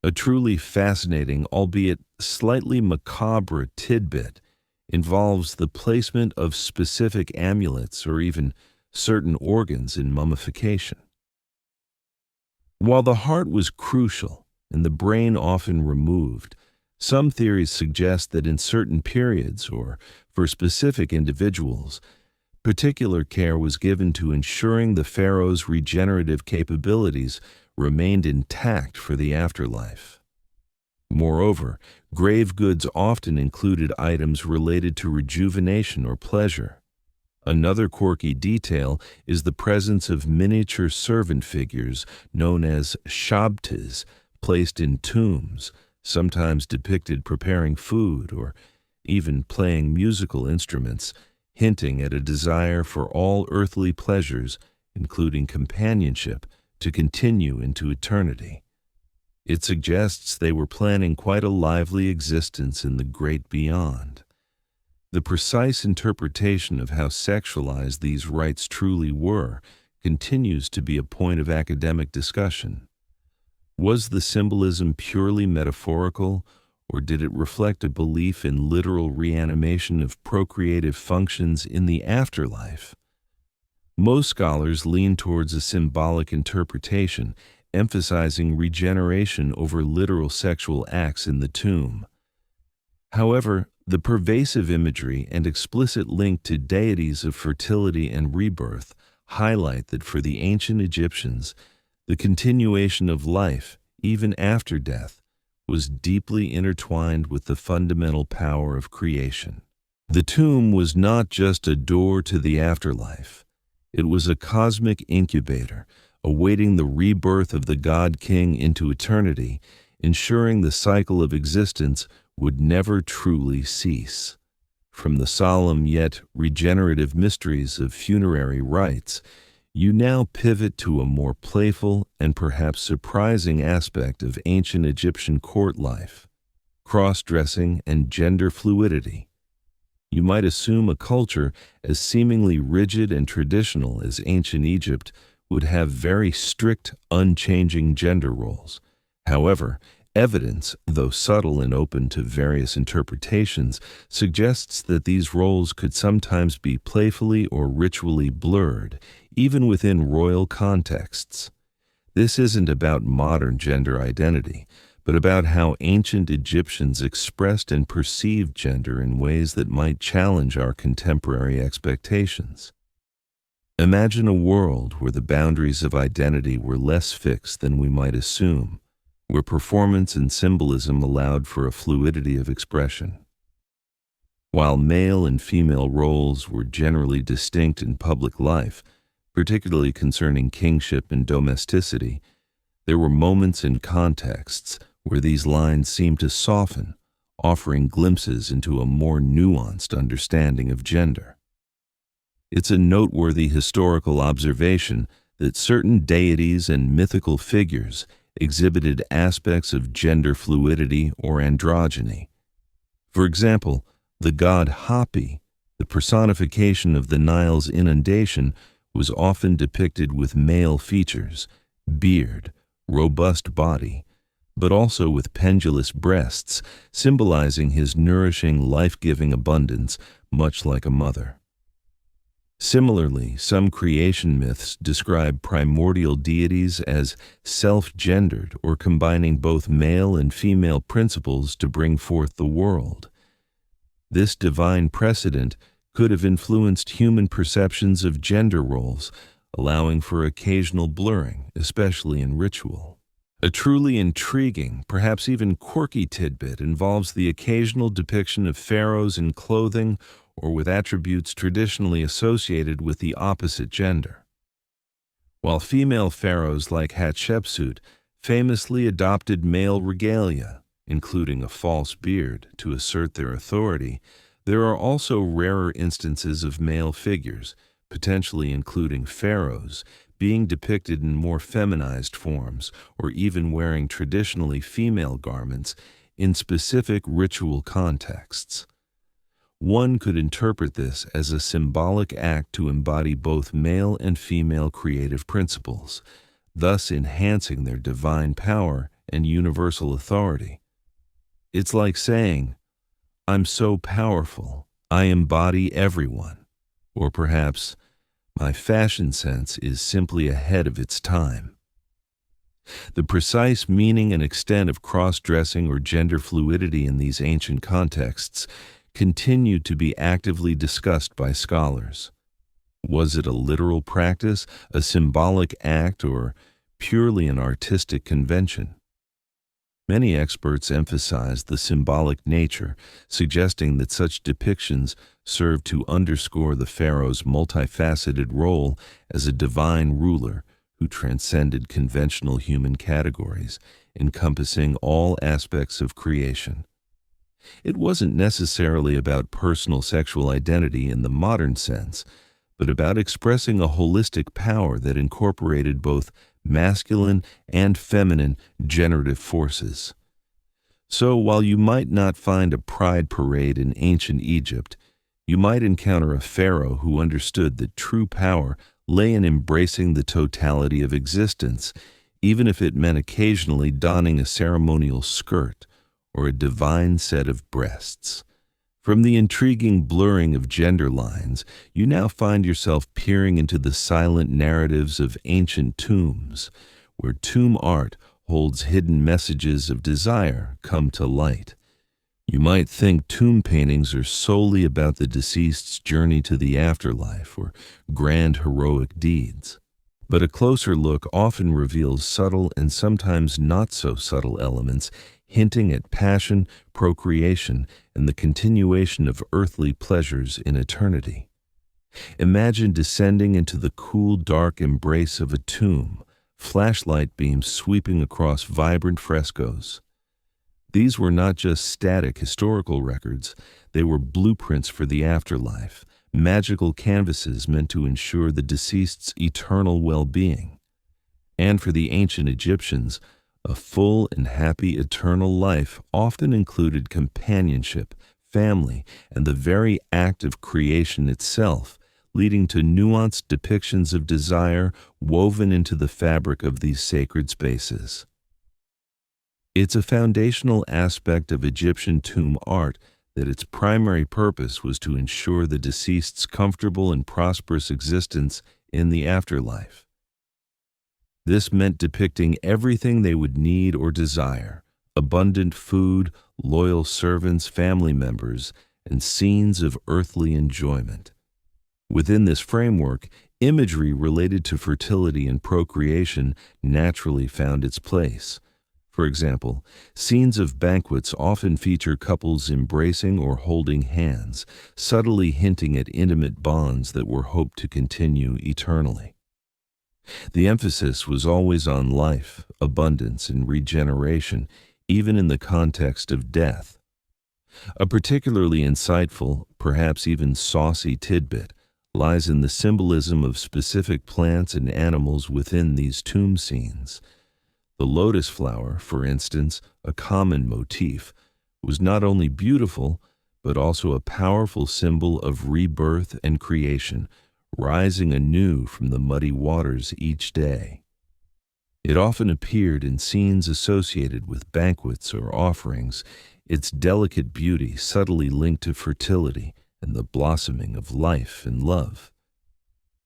A truly fascinating, albeit slightly macabre tidbit involves the placement of specific amulets or even certain organs in mummification. While the heart was crucial and the brain often removed, some theories suggest that in certain periods or for specific individuals, particular care was given to ensuring the pharaoh's regenerative capabilities remained intact for the afterlife. Moreover, grave goods often included items related to rejuvenation or pleasure. Another quirky detail is the presence of miniature servant figures known as shabtas placed in tombs, sometimes depicted preparing food or even playing musical instruments, hinting at a desire for all earthly pleasures, including companionship, to continue into eternity. It suggests they were planning quite a lively existence in the great beyond. The precise interpretation of how sexualized these rites truly were continues to be a point of academic discussion. Was the symbolism purely metaphorical, or did it reflect a belief in literal reanimation of procreative functions in the afterlife? Most scholars lean towards a symbolic interpretation, emphasizing regeneration over literal sexual acts in the tomb. However, the pervasive imagery and explicit link to deities of fertility and rebirth highlight that for the ancient Egyptians, the continuation of life, even after death, was deeply intertwined with the fundamental power of creation. The tomb was not just a door to the afterlife. It was a cosmic incubator, awaiting the rebirth of the God-King into eternity, ensuring the cycle of existence would never truly cease. From the solemn yet regenerative mysteries of funerary rites, you now pivot to a more playful and perhaps surprising aspect of ancient Egyptian court life: cross-dressing and gender fluidity. You might assume a culture as seemingly rigid and traditional as ancient Egypt would have very strict, unchanging gender roles. However, evidence, though subtle and open to various interpretations, suggests that these roles could sometimes be playfully or ritually blurred, even within royal contexts. This isn't about modern gender identity, but about how ancient Egyptians expressed and perceived gender in ways that might challenge our contemporary expectations. Imagine a world where the boundaries of identity were less fixed than we might assume, where performance and symbolism allowed for a fluidity of expression. While male and female roles were generally distinct in public life, particularly concerning kingship and domesticity, there were moments and contexts where these lines seemed to soften, offering glimpses into a more nuanced understanding of gender. It's a noteworthy historical observation that certain deities and mythical figures exhibited aspects of gender fluidity or androgyny. For example, the god Hapi, the personification of the Nile's inundation, was often depicted with male features, beard, robust body, but also with pendulous breasts, symbolizing his nourishing, life-giving abundance, much like a mother. Similarly, some creation myths describe primordial deities as self-gendered or combining both male and female principles to bring forth the world. This divine precedent could have influenced human perceptions of gender roles, allowing for occasional blurring, especially in ritual. A truly intriguing, perhaps even quirky tidbit involves the occasional depiction of pharaohs in clothing or with attributes traditionally associated with the opposite gender. While female pharaohs like Hatshepsut famously adopted male regalia, including a false beard, to assert their authority, there are also rarer instances of male figures, potentially including pharaohs, being depicted in more feminized forms or even wearing traditionally female garments in specific ritual contexts. One could interpret this as a symbolic act to embody both male and female creative principles, thus enhancing their divine power and universal authority. It's like saying, "I'm so powerful, I embody everyone," or perhaps, "My fashion sense is simply ahead of its time." The precise meaning and extent of cross-dressing or gender fluidity in these ancient contexts continue to be actively discussed by scholars. Was it a literal practice, a symbolic act, or purely an artistic convention? Many experts emphasize the symbolic nature, suggesting that such depictions serve to underscore the pharaoh's multifaceted role as a divine ruler who transcended conventional human categories, encompassing all aspects of creation. It wasn't necessarily about personal sexual identity in the modern sense, but about expressing a holistic power that incorporated both masculine and feminine generative forces. So while you might not find a pride parade in ancient Egypt, you might encounter a pharaoh who understood that true power lay in embracing the totality of existence, even if it meant occasionally donning a ceremonial skirt or a divine set of breasts. From the intriguing blurring of gender lines, you now find yourself peering into the silent narratives of ancient tombs, where tomb art holds hidden messages of desire come to light. You might think tomb paintings are solely about the deceased's journey to the afterlife or grand heroic deeds. But a closer look often reveals subtle and sometimes not so subtle elements hinting at passion, procreation, and the continuation of earthly pleasures in eternity. Imagine descending into the cool, dark embrace of a tomb, flashlight beams sweeping across vibrant frescoes. These were not just static historical records, they were blueprints for the afterlife, magical canvases meant to ensure the deceased's eternal well-being. And for the ancient Egyptians, a full and happy eternal life often included companionship, family, and the very act of creation itself, leading to nuanced depictions of desire woven into the fabric of these sacred spaces. It's a foundational aspect of Egyptian tomb art that its primary purpose was to ensure the deceased's comfortable and prosperous existence in the afterlife. This meant depicting everything they would need or desire: abundant food, loyal servants, family members, and scenes of earthly enjoyment. Within this framework, imagery related to fertility and procreation naturally found its place. For example, scenes of banquets often feature couples embracing or holding hands, subtly hinting at intimate bonds that were hoped to continue eternally. The emphasis was always on life, abundance, and regeneration, even in the context of death. A particularly insightful, perhaps even saucy tidbit lies in the symbolism of specific plants and animals within these tomb scenes. The lotus flower, for instance, a common motif, was not only beautiful, but also a powerful symbol of rebirth and creation, rising anew from the muddy waters each day. It often appeared in scenes associated with banquets or offerings, its delicate beauty subtly linked to fertility and the blossoming of life and love.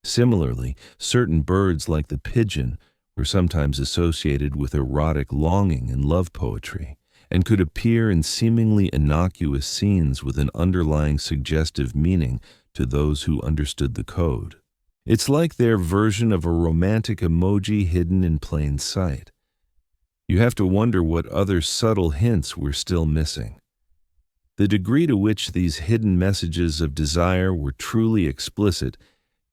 Similarly, certain birds like the pigeon were sometimes associated with erotic longing and love poetry, and could appear in seemingly innocuous scenes with an underlying suggestive meaning to those who understood the code. It's like their version of a romantic emoji hidden in plain sight. You have to wonder what other subtle hints we're still missing. The degree to which these hidden messages of desire were truly explicit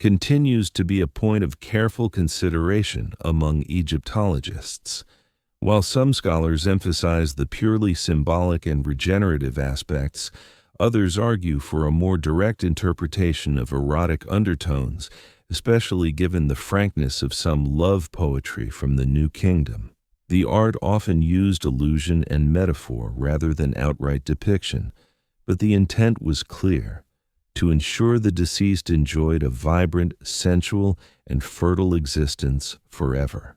continues to be a point of careful consideration among Egyptologists. While some scholars emphasize the purely symbolic and regenerative aspects, others argue for a more direct interpretation of erotic undertones, especially given the frankness of some love poetry from the New Kingdom. The art often used allusion and metaphor rather than outright depiction, but the intent was clear: to ensure the deceased enjoyed a vibrant, sensual, and fertile existence forever.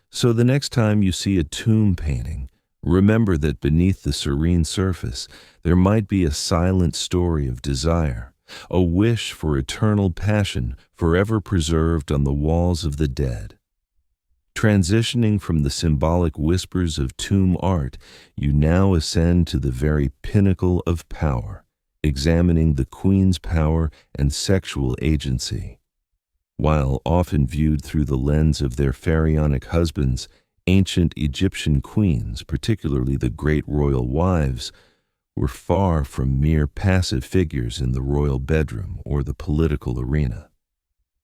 So the next time you see a tomb painting, remember that beneath the serene surface, there might be a silent story of desire, a wish for eternal passion forever preserved on the walls of the dead. Transitioning from the symbolic whispers of tomb art, you now ascend to the very pinnacle of power, examining the queen's power and sexual agency. While often viewed through the lens of their pharaonic husbands, ancient Egyptian queens, particularly the great royal wives, were far from mere passive figures in the royal bedroom or the political arena.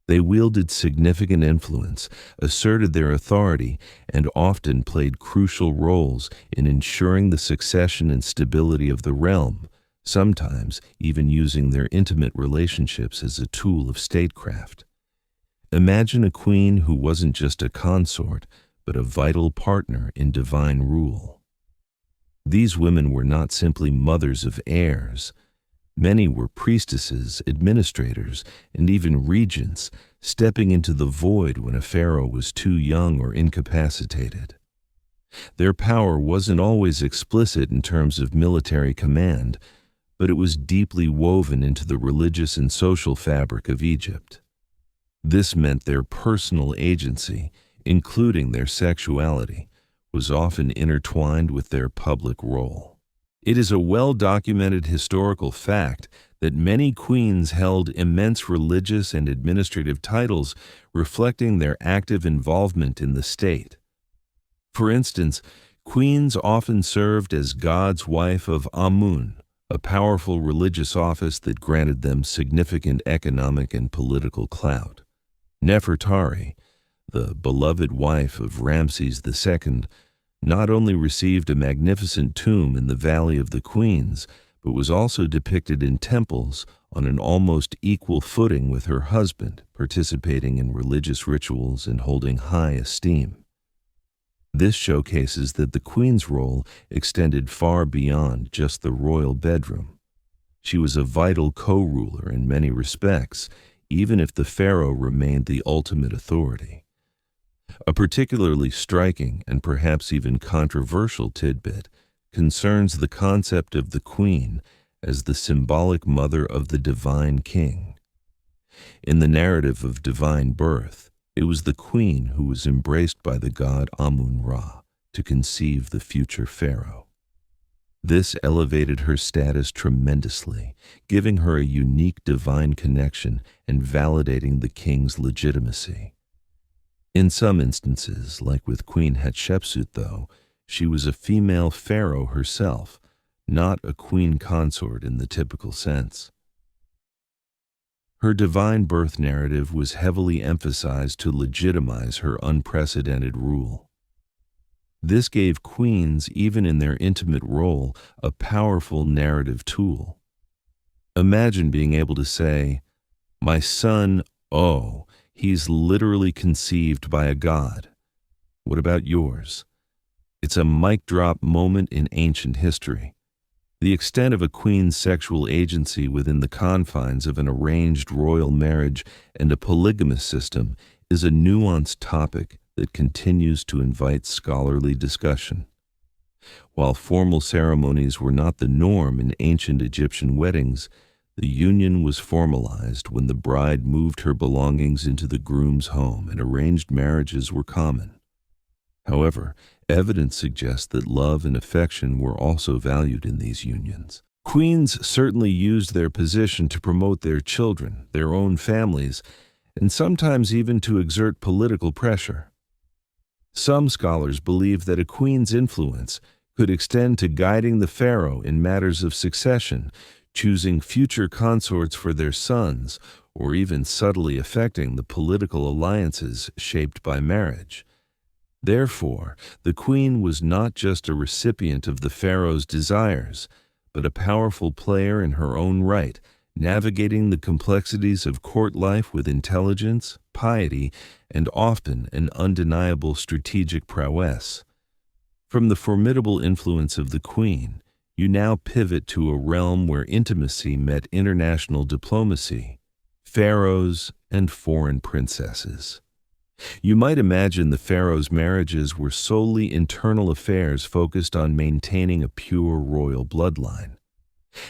They wielded significant influence, asserted their authority, and often played crucial roles in ensuring the succession and stability of the realm, sometimes even using their intimate relationships as a tool of statecraft. Imagine a queen who wasn't just a consort, but a vital partner in divine rule. These women were not simply mothers of heirs. Many were priestesses, administrators, and even regents, stepping into the void when a pharaoh was too young or incapacitated. Their power wasn't always explicit in terms of military command, but it was deeply woven into the religious and social fabric of Egypt. This meant their personal agency, including their sexuality, was often intertwined with their public role. It is a well-documented historical fact that many queens held immense religious and administrative titles reflecting their active involvement in the state. For instance, queens often served as God's wife of Amun, a powerful religious office that granted them significant economic and political clout. Nefertari, the beloved wife of Ramses II, not only received a magnificent tomb in the Valley of the Queens, but was also depicted in temples on an almost equal footing with her husband, participating in religious rituals and holding high esteem. This showcases that the queen's role extended far beyond just the royal bedroom. She was a vital co-ruler in many respects, even if the pharaoh remained the ultimate authority. A particularly striking and perhaps even controversial tidbit concerns the concept of the queen as the symbolic mother of the divine king. In the narrative of divine birth, it was the queen who was embraced by the god Amun-Ra to conceive the future pharaoh. This elevated her status tremendously, giving her a unique divine connection and validating the king's legitimacy. In some instances, like with Queen Hatshepsut though, she was a female pharaoh herself, not a queen consort in the typical sense. Her divine birth narrative was heavily emphasized to legitimize her unprecedented rule. This gave queens, even in their intimate role, a powerful narrative tool. Imagine being able to say, "My son, oh, he's literally conceived by a god. What about yours?" It's a mic drop moment in ancient history. The extent of a queen's sexual agency within the confines of an arranged royal marriage and a polygamous system is a nuanced topic that continues to invite scholarly discussion. While formal ceremonies were not the norm in ancient Egyptian weddings, the union was formalized when the bride moved her belongings into the groom's home and arranged marriages were common. However, evidence suggests that love and affection were also valued in these unions. Queens certainly used their position to promote their children, their own families, and sometimes even to exert political pressure. Some scholars believe that a queen's influence could extend to guiding the pharaoh in matters of succession, choosing future consorts for their sons, or even subtly affecting the political alliances shaped by marriage. Therefore, the queen was not just a recipient of the pharaoh's desires, but a powerful player in her own right, navigating the complexities of court life with intelligence, piety, and often an undeniable strategic prowess. From the formidable influence of the queen, you now pivot to a realm where intimacy met international diplomacy, pharaohs and foreign princesses. You might imagine the pharaoh's marriages were solely internal affairs focused on maintaining a pure royal bloodline.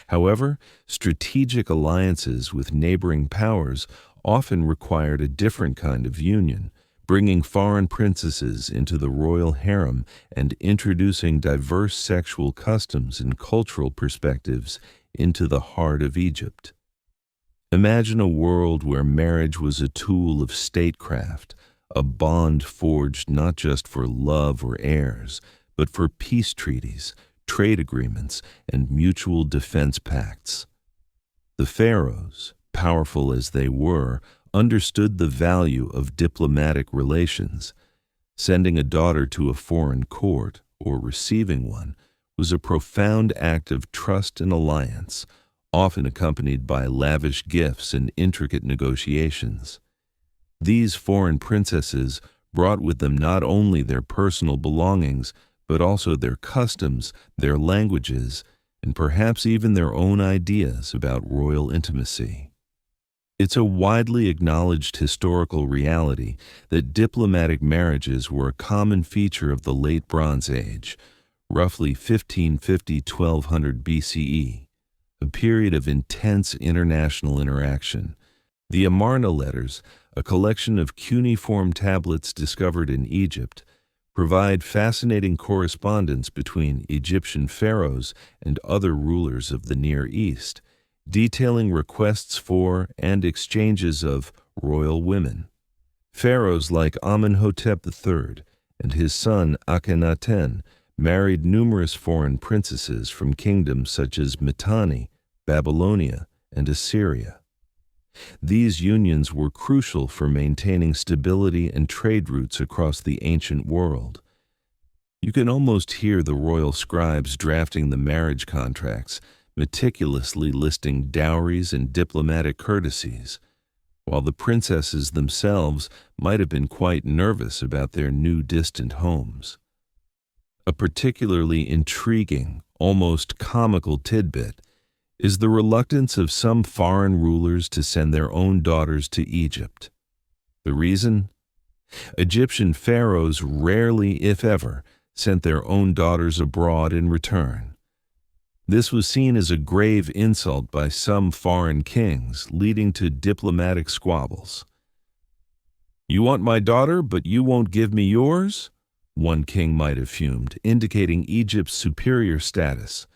However, strategic alliances with neighboring powers often required a different kind of union, bringing foreign princesses into the royal harem and introducing diverse sexual customs and cultural perspectives into the heart of Egypt. Imagine a world where marriage was a tool of statecraft, a bond forged not just for love or heirs, but for peace treaties, trade agreements, and mutual defense pacts. The pharaohs, powerful as they were, understood the value of diplomatic relations. Sending a daughter to a foreign court, or receiving one, was a profound act of trust and alliance, often accompanied by lavish gifts and intricate negotiations. These foreign princesses brought with them not only their personal belongings, but also their customs, their languages, and perhaps even their own ideas about royal intimacy. It's a widely acknowledged historical reality that diplomatic marriages were a common feature of the Late Bronze Age, roughly 1550–1200 BCE. a period of intense international interaction. The Amarna letters, a collection of cuneiform tablets discovered in Egypt, provide fascinating correspondence between Egyptian pharaohs and other rulers of the Near East, detailing requests for and exchanges of royal women. Pharaohs like Amenhotep III and his son Akhenaten married numerous foreign princesses from kingdoms such as Mitanni, Babylonia, and Assyria. These unions were crucial for maintaining stability and trade routes across the ancient world. You can almost hear the royal scribes drafting the marriage contracts, meticulously listing dowries and diplomatic courtesies, while the princesses themselves might have been quite nervous about their new distant homes. A particularly intriguing, almost comical tidbit is the reluctance of some foreign rulers to send their own daughters to Egypt. The reason? Egyptian pharaohs rarely, if ever, sent their own daughters abroad in return. This was seen as a grave insult by some foreign kings, leading to diplomatic squabbles. "You want my daughter, but you won't give me yours?" one king might have fumed, indicating Egypt's superior status.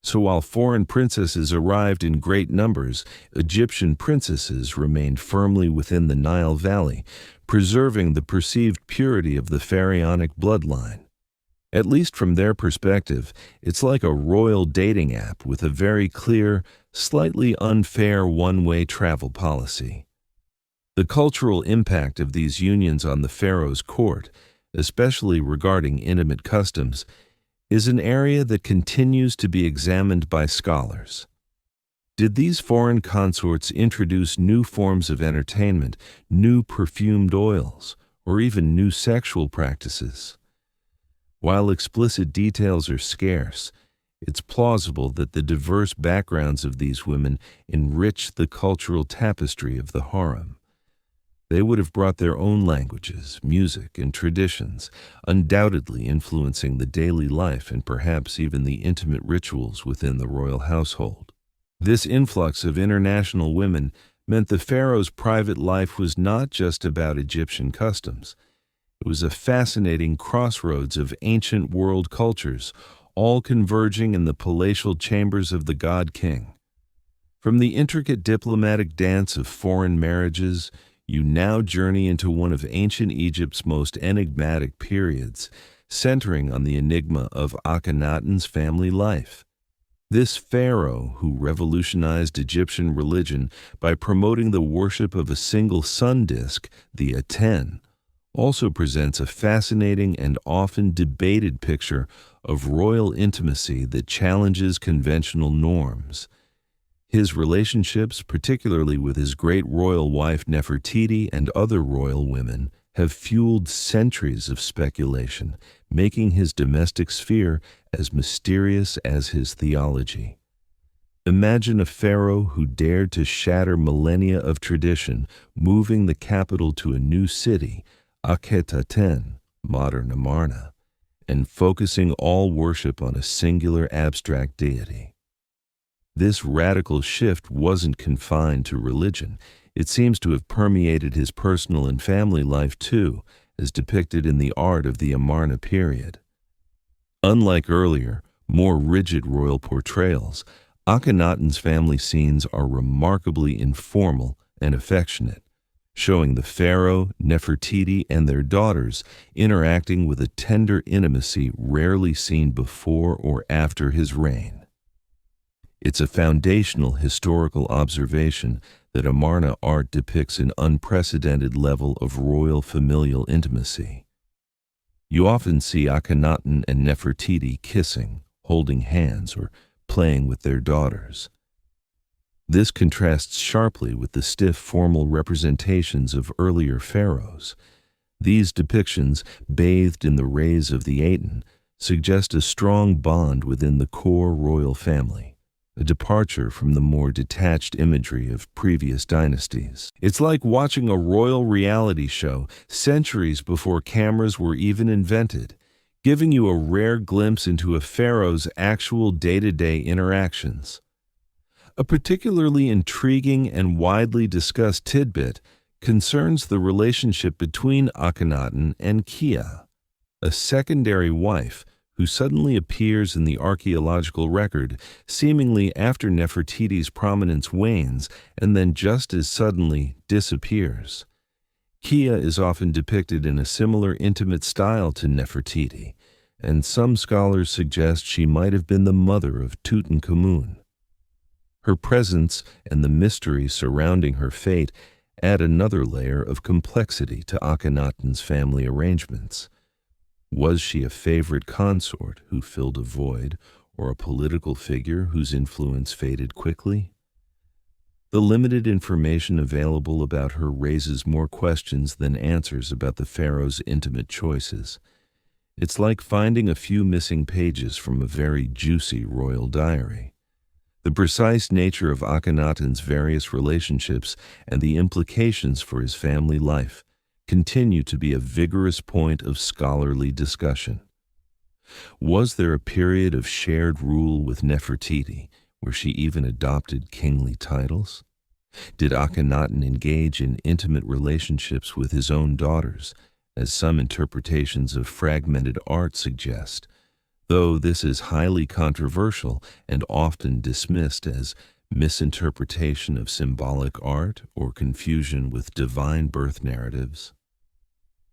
So while foreign princesses arrived in great numbers, Egyptian princesses remained firmly within the Nile Valley, preserving the perceived purity of the pharaonic bloodline. At least from their perspective, it's like a royal dating app with a very clear, slightly unfair one-way travel policy. The cultural impact of these unions on the pharaoh's court, especially regarding intimate customs, is an area that continues to be examined by scholars. Did these foreign consorts introduce new forms of entertainment, new perfumed oils, or even new sexual practices? While explicit details are scarce, it's plausible that the diverse backgrounds of these women enriched the cultural tapestry of the harem. They would have brought their own languages, music, and traditions, undoubtedly influencing the daily life and perhaps even the intimate rituals within the royal household. This influx of international women meant the pharaoh's private life was not just about Egyptian customs. It was a fascinating crossroads of ancient world cultures, all converging in the palatial chambers of the god-king. From the intricate diplomatic dance of foreign marriages, you now journey into one of ancient Egypt's most enigmatic periods, centering on the enigma of Akhenaten's family life. This pharaoh, who revolutionized Egyptian religion by promoting the worship of a single sun disk, the Aten, also presents a fascinating and often debated picture of royal intimacy that challenges conventional norms. His relationships, particularly with his great royal wife Nefertiti and other royal women, have fueled centuries of speculation, making his domestic sphere as mysterious as his theology. Imagine a pharaoh who dared to shatter millennia of tradition, moving the capital to a new city, Akhenaten, modern Amarna, and focusing all worship on a singular abstract deity. This radical shift wasn't confined to religion. It seems to have permeated his personal and family life too, as depicted in the art of the Amarna period. Unlike earlier, more rigid royal portrayals, Akhenaten's family scenes are remarkably informal and affectionate, showing the pharaoh, Nefertiti, and their daughters interacting with a tender intimacy rarely seen before or after his reign. It's a foundational historical observation that Amarna art depicts an unprecedented level of royal familial intimacy. You often see Akhenaten and Nefertiti kissing, holding hands, or playing with their daughters. This contrasts sharply with the stiff formal representations of earlier pharaohs. These depictions, bathed in the rays of the Aten, suggest a strong bond within the core royal family, a departure from the more detached imagery of previous dynasties. It's like watching a royal reality show centuries before cameras were even invented, giving you a rare glimpse into a pharaoh's actual day-to-day interactions. A particularly intriguing and widely discussed tidbit concerns the relationship between Akhenaten and Kia, a secondary wife who suddenly appears in the archaeological record, seemingly after Nefertiti's prominence wanes and then just as suddenly disappears. Kia is often depicted in a similar intimate style to Nefertiti, and some scholars suggest she might have been the mother of Tutankhamun. Her presence and the mystery surrounding her fate add another layer of complexity to Akhenaten's family arrangements. Was she a favorite consort who filled a void, or a political figure whose influence faded quickly? The limited information available about her raises more questions than answers about the pharaoh's intimate choices. It's like finding a few missing pages from a very juicy royal diary. The precise nature of Akhenaten's various relationships and the implications for his family life continue to be a vigorous point of scholarly discussion. Was there a period of shared rule with Nefertiti, where she even adopted kingly titles? Did Akhenaten engage in intimate relationships with his own daughters, as some interpretations of fragmented art suggest, though this is highly controversial and often dismissed as misinterpretation of symbolic art or confusion with divine birth narratives?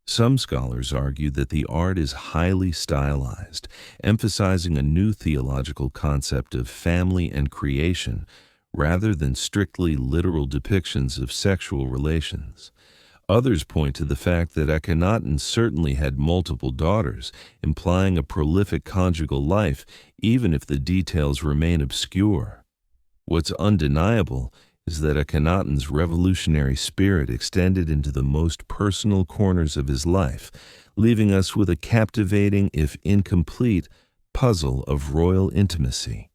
Some scholars argue that the art is highly stylized, emphasizing a new theological concept of family and creation rather than strictly literal depictions of sexual relations. Others point to the fact that Akhenaten certainly had multiple daughters, implying a prolific conjugal life, even if the details remain obscure. What's undeniable is that Akhenaten's revolutionary spirit extended into the most personal corners of his life, leaving us with a captivating, if incomplete, puzzle of royal intimacy.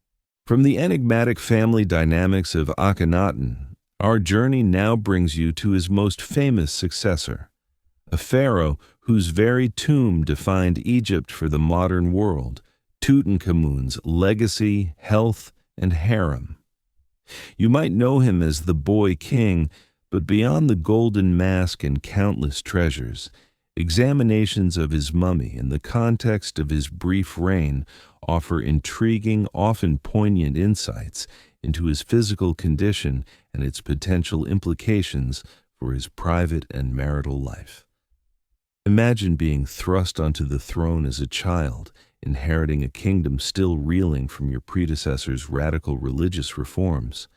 From the enigmatic family dynamics of Akhenaten, our journey now brings you to his most famous successor, a pharaoh whose very tomb defined Egypt for the modern world, Tutankhamun's legacy, health, and harem. You might know him as the boy king, but beyond the golden mask and countless treasures, examinations of his mummy in the context of his brief reign offer intriguing, often poignant insights into his physical condition and its potential implications for his private and marital life. Imagine being thrust onto the throne as a child, inheriting a kingdom still reeling from your predecessor's radical religious reforms.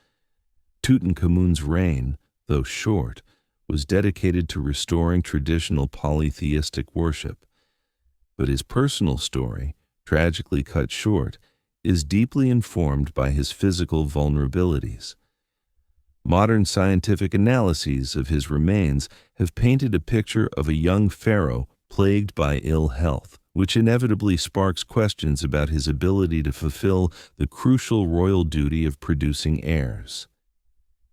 Tutankhamun's reign, though short, was dedicated to restoring traditional polytheistic worship. But his personal story, tragically cut short, is deeply informed by his physical vulnerabilities. Modern scientific analyses of his remains have painted a picture of a young pharaoh plagued by ill health, which inevitably sparks questions about his ability to fulfill the crucial royal duty of producing heirs.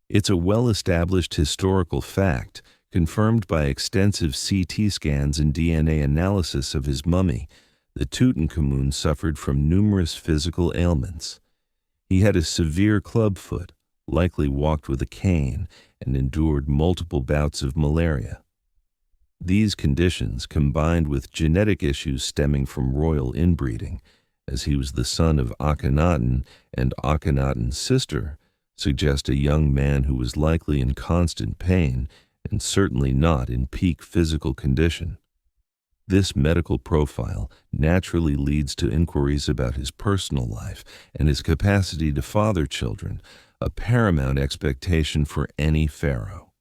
It's a well-established historical fact, confirmed by extensive CT scans and DNA analysis of his mummy, that Tutankhamun suffered from numerous physical ailments. He had a severe clubfoot, likely walked with a cane, and endured multiple bouts of malaria. These conditions, combined with genetic issues stemming from royal inbreeding, as he was the son of Akhenaten and Akhenaten's sister, suggest a young man who was likely in constant pain and certainly not in peak physical condition. This medical profile naturally leads to inquiries about his personal life and his capacity to father children, a paramount expectation for any pharaoh.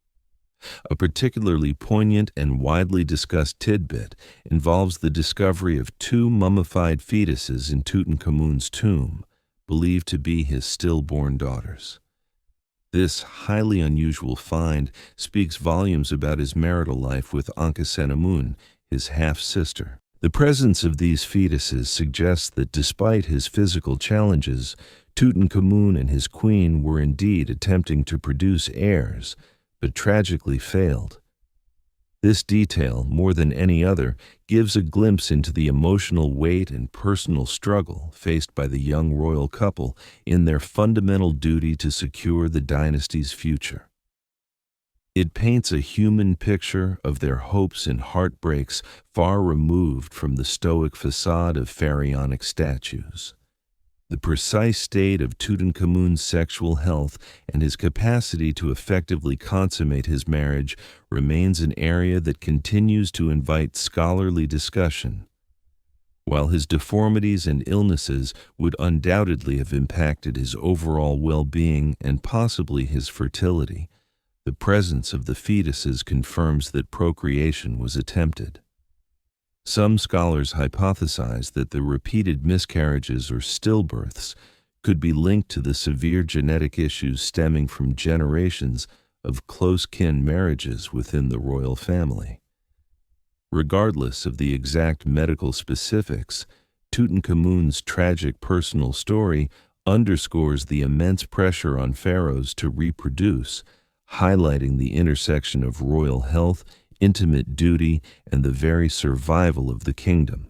A particularly poignant and widely discussed tidbit involves the discovery of two mummified fetuses in Tutankhamun's tomb, believed to be his stillborn daughters. This highly unusual find speaks volumes about his marital life with Akhenaten, his half-sister. The presence of these fetuses suggests that despite his physical challenges, Tutankhamun and his queen were indeed attempting to produce heirs, but tragically failed. This detail, more than any other, gives a glimpse into the emotional weight and personal struggle faced by the young royal couple in their fundamental duty to secure the dynasty's future. It paints a human picture of their hopes and heartbreaks far removed from the stoic facade of pharaonic statues. The precise state of Tutankhamun's sexual health and his capacity to effectively consummate his marriage remains an area that continues to invite scholarly discussion. While his deformities and illnesses would undoubtedly have impacted his overall well-being and possibly his fertility, the presence of the fetuses confirms that procreation was attempted. Some scholars hypothesize that the repeated miscarriages or stillbirths could be linked to the severe genetic issues stemming from generations of close kin marriages within the royal family. Regardless of the exact medical specifics, Tutankhamun's tragic personal story underscores the immense pressure on pharaohs to reproduce, highlighting the intersection of royal health, intimate duty, and the very survival of the kingdom.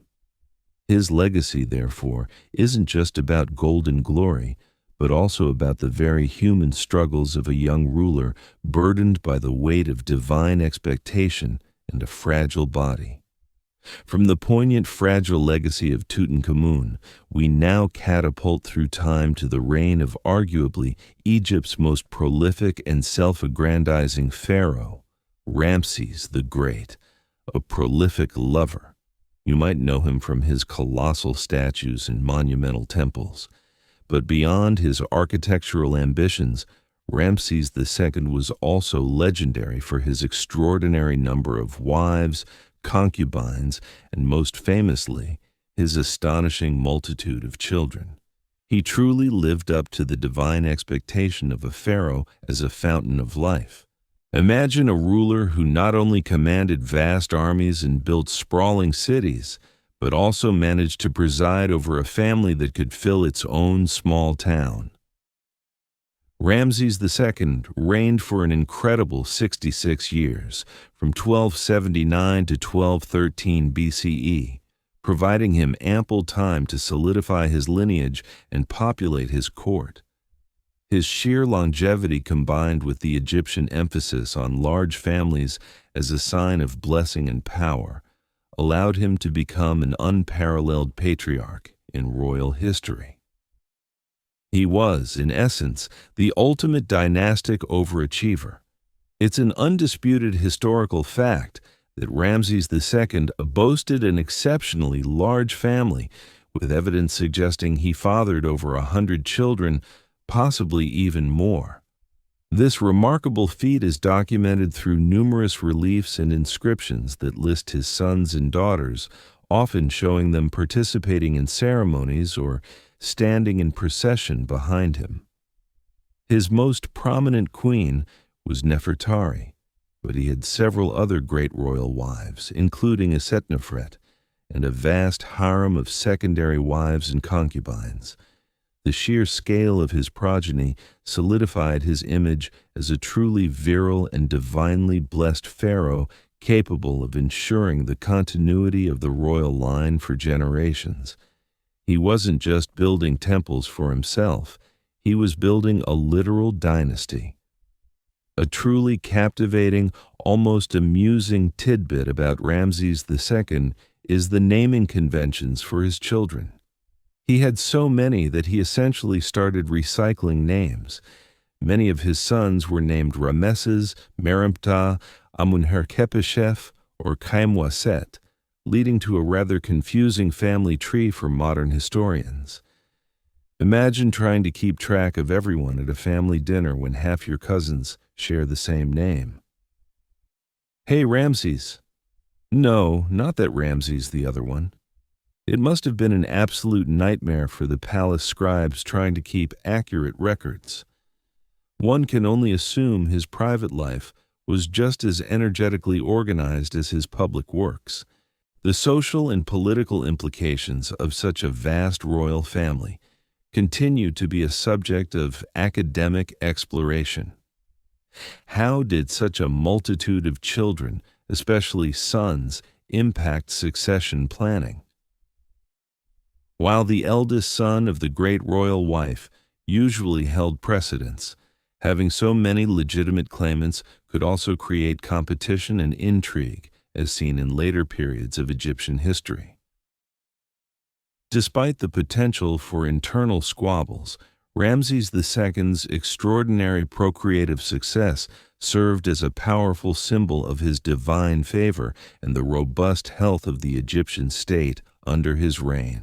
His legacy, therefore, isn't just about golden glory, but also about the very human struggles of a young ruler burdened by the weight of divine expectation and a fragile body. From the poignant, fragile legacy of Tutankhamun, we now catapult through time to the reign of arguably Egypt's most prolific and self-aggrandizing pharaoh, Ramses the Great, a prolific lover. You might know him from his colossal statues and monumental temples. But beyond his architectural ambitions, Ramses II was also legendary for his extraordinary number of wives, concubines, and most famously, his astonishing multitude of children. He truly lived up to the divine expectation of a pharaoh as a fountain of life. Imagine a ruler who not only commanded vast armies and built sprawling cities, but also managed to preside over a family that could fill its own small town. Ramses II reigned for an incredible 66 years, from 1279 to 1213 BCE, providing him ample time to solidify his lineage and populate his court. His sheer longevity, combined with the Egyptian emphasis on large families as a sign of blessing and power, allowed him to become an unparalleled patriarch in royal history. He was, in essence, the ultimate dynastic overachiever. It's an undisputed historical fact that Ramses II boasted an exceptionally large family, with evidence suggesting he fathered over 100 children, possibly even more. This remarkable feat is documented through numerous reliefs and inscriptions that list his sons and daughters, often showing them participating in ceremonies or standing in procession behind him. His most prominent queen was Nefertari, but he had several other great royal wives, including Akhenaten, and a vast harem of secondary wives and concubines. The sheer scale of his progeny solidified his image as a truly virile and divinely blessed pharaoh capable of ensuring the continuity of the royal line for generations. He wasn't just building temples for himself, he was building a literal dynasty. A truly captivating, almost amusing tidbit about Ramses II is the naming conventions for his children. He had so many that he essentially started recycling names. Many of his sons were named Rameses, Merimptah, Amunherkepeshef, or Kaimwaset, leading to a rather confusing family tree for modern historians. Imagine trying to keep track of everyone at a family dinner when half your cousins share the same name. Hey, Ramses. No, not that Ramses, the other one. It must have been an absolute nightmare for the palace scribes trying to keep accurate records. One can only assume his private life was just as energetically organized as his public works. The social and political implications of such a vast royal family continue to be a subject of academic exploration. How did such a multitude of children especially sons, impact succession planning. While the eldest son of the great royal wife usually held precedence, having so many legitimate claimants could also create competition and intrigue, as seen in later periods of Egyptian history. Despite the potential for internal squabbles, Ramses II's extraordinary procreative success served as a powerful symbol of his divine favor and the robust health of the Egyptian state under his reign.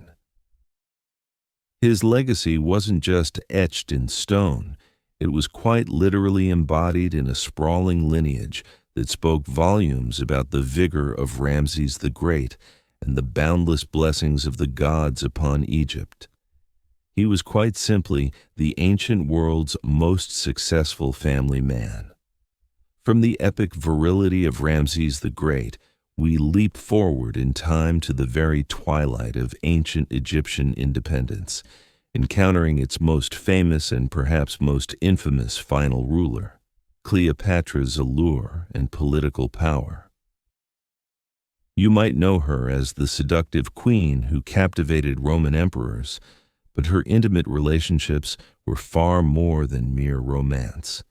His legacy wasn't just etched in stone, it was quite literally embodied in a sprawling lineage that spoke volumes about the vigor of Ramses the Great and the boundless blessings of the gods upon Egypt. He was quite simply the ancient world's most successful family man. From the epic virility of Ramses the Great, we leap forward in time to the very twilight of ancient Egyptian independence, encountering its most famous and perhaps most infamous final ruler, Cleopatra's allure and political power. You might know her as the seductive queen who captivated Roman emperors, but her intimate relationships were far more than mere romance.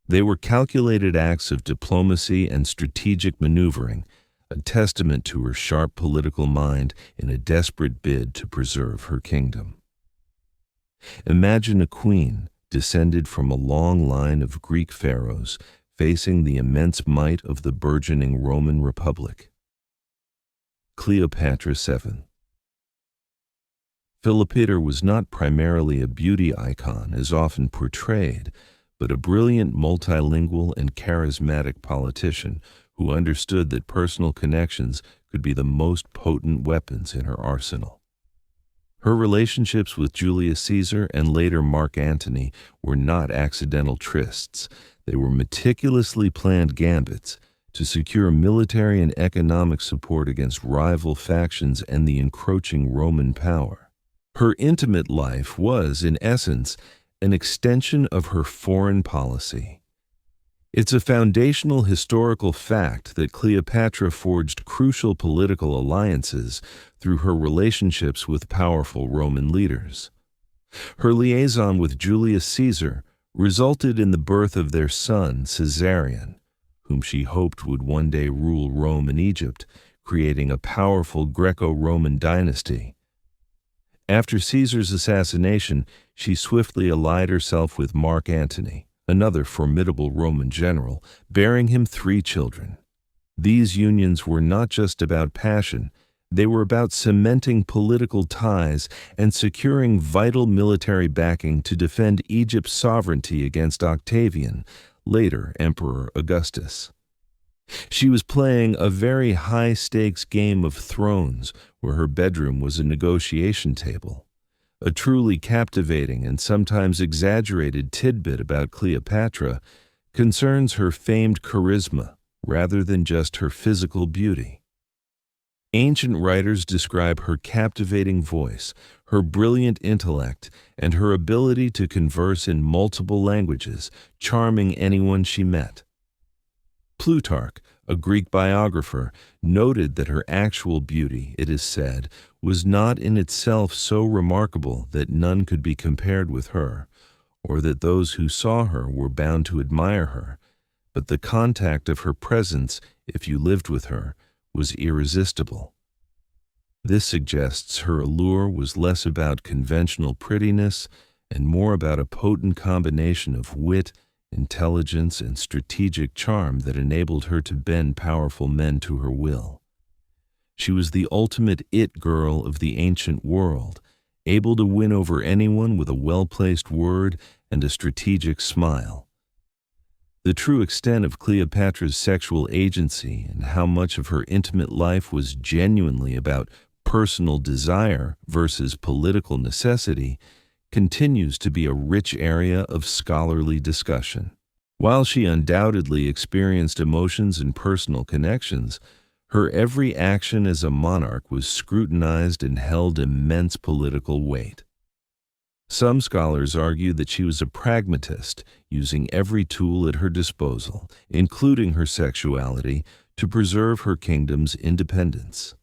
They were calculated acts of diplomacy and strategic maneuvering, a testament to her sharp political mind in a desperate bid to preserve her kingdom. Imagine a queen descended from a long line of Greek pharaohs facing the immense might of the burgeoning Roman Republic. Cleopatra VII. Cleopatra was not primarily a beauty icon as often portrayed, but a brilliant multilingual and charismatic politician who understood that personal connections could be the most potent weapons in her arsenal. Her relationships with Julius Caesar and later Mark Antony were not accidental trysts. They were meticulously planned gambits to secure military and economic support against rival factions and the encroaching Roman power. Her intimate life was, in essence, an extension of her foreign policy. It's a foundational historical fact that Cleopatra forged crucial political alliances through her relationships with powerful Roman leaders. Her liaison with Julius Caesar resulted in the birth of their son, Caesarion, whom she hoped would one day rule Rome and Egypt, creating a powerful Greco-Roman dynasty. After Caesar's assassination, she swiftly allied herself with Mark Antony, another formidable Roman general, bearing him 3 children. These unions were not just about passion, they were about cementing political ties and securing vital military backing to defend Egypt's sovereignty against Octavian, later Emperor Augustus. She was playing a very high-stakes game of thrones where her bedroom was a negotiation table. A truly captivating and sometimes exaggerated tidbit about Cleopatra concerns her famed charisma rather than just her physical beauty. Ancient writers describe her captivating voice, her brilliant intellect, and her ability to converse in multiple languages, charming anyone she met. Plutarch, a Greek biographer, noted that her actual beauty, it is said, was not in itself so remarkable that none could be compared with her, or that those who saw her were bound to admire her, but the contact of her presence, if you lived with her, was irresistible. This suggests her allure was less about conventional prettiness and more about a potent combination of wit, intelligence, and strategic charm that enabled her to bend powerful men to her will. She was the ultimate it girl of the ancient world, able to win over anyone with a well-placed word and a strategic smile. The true extent of Cleopatra's sexual agency and how much of her intimate life was genuinely about personal desire versus political necessity continues to be a rich area of scholarly discussion. While she undoubtedly experienced emotions and personal connections, her every action as a monarch was scrutinized and held immense political weight. Some scholars argue that she was a pragmatist, using every tool at her disposal, including her sexuality, to preserve her kingdom's independence.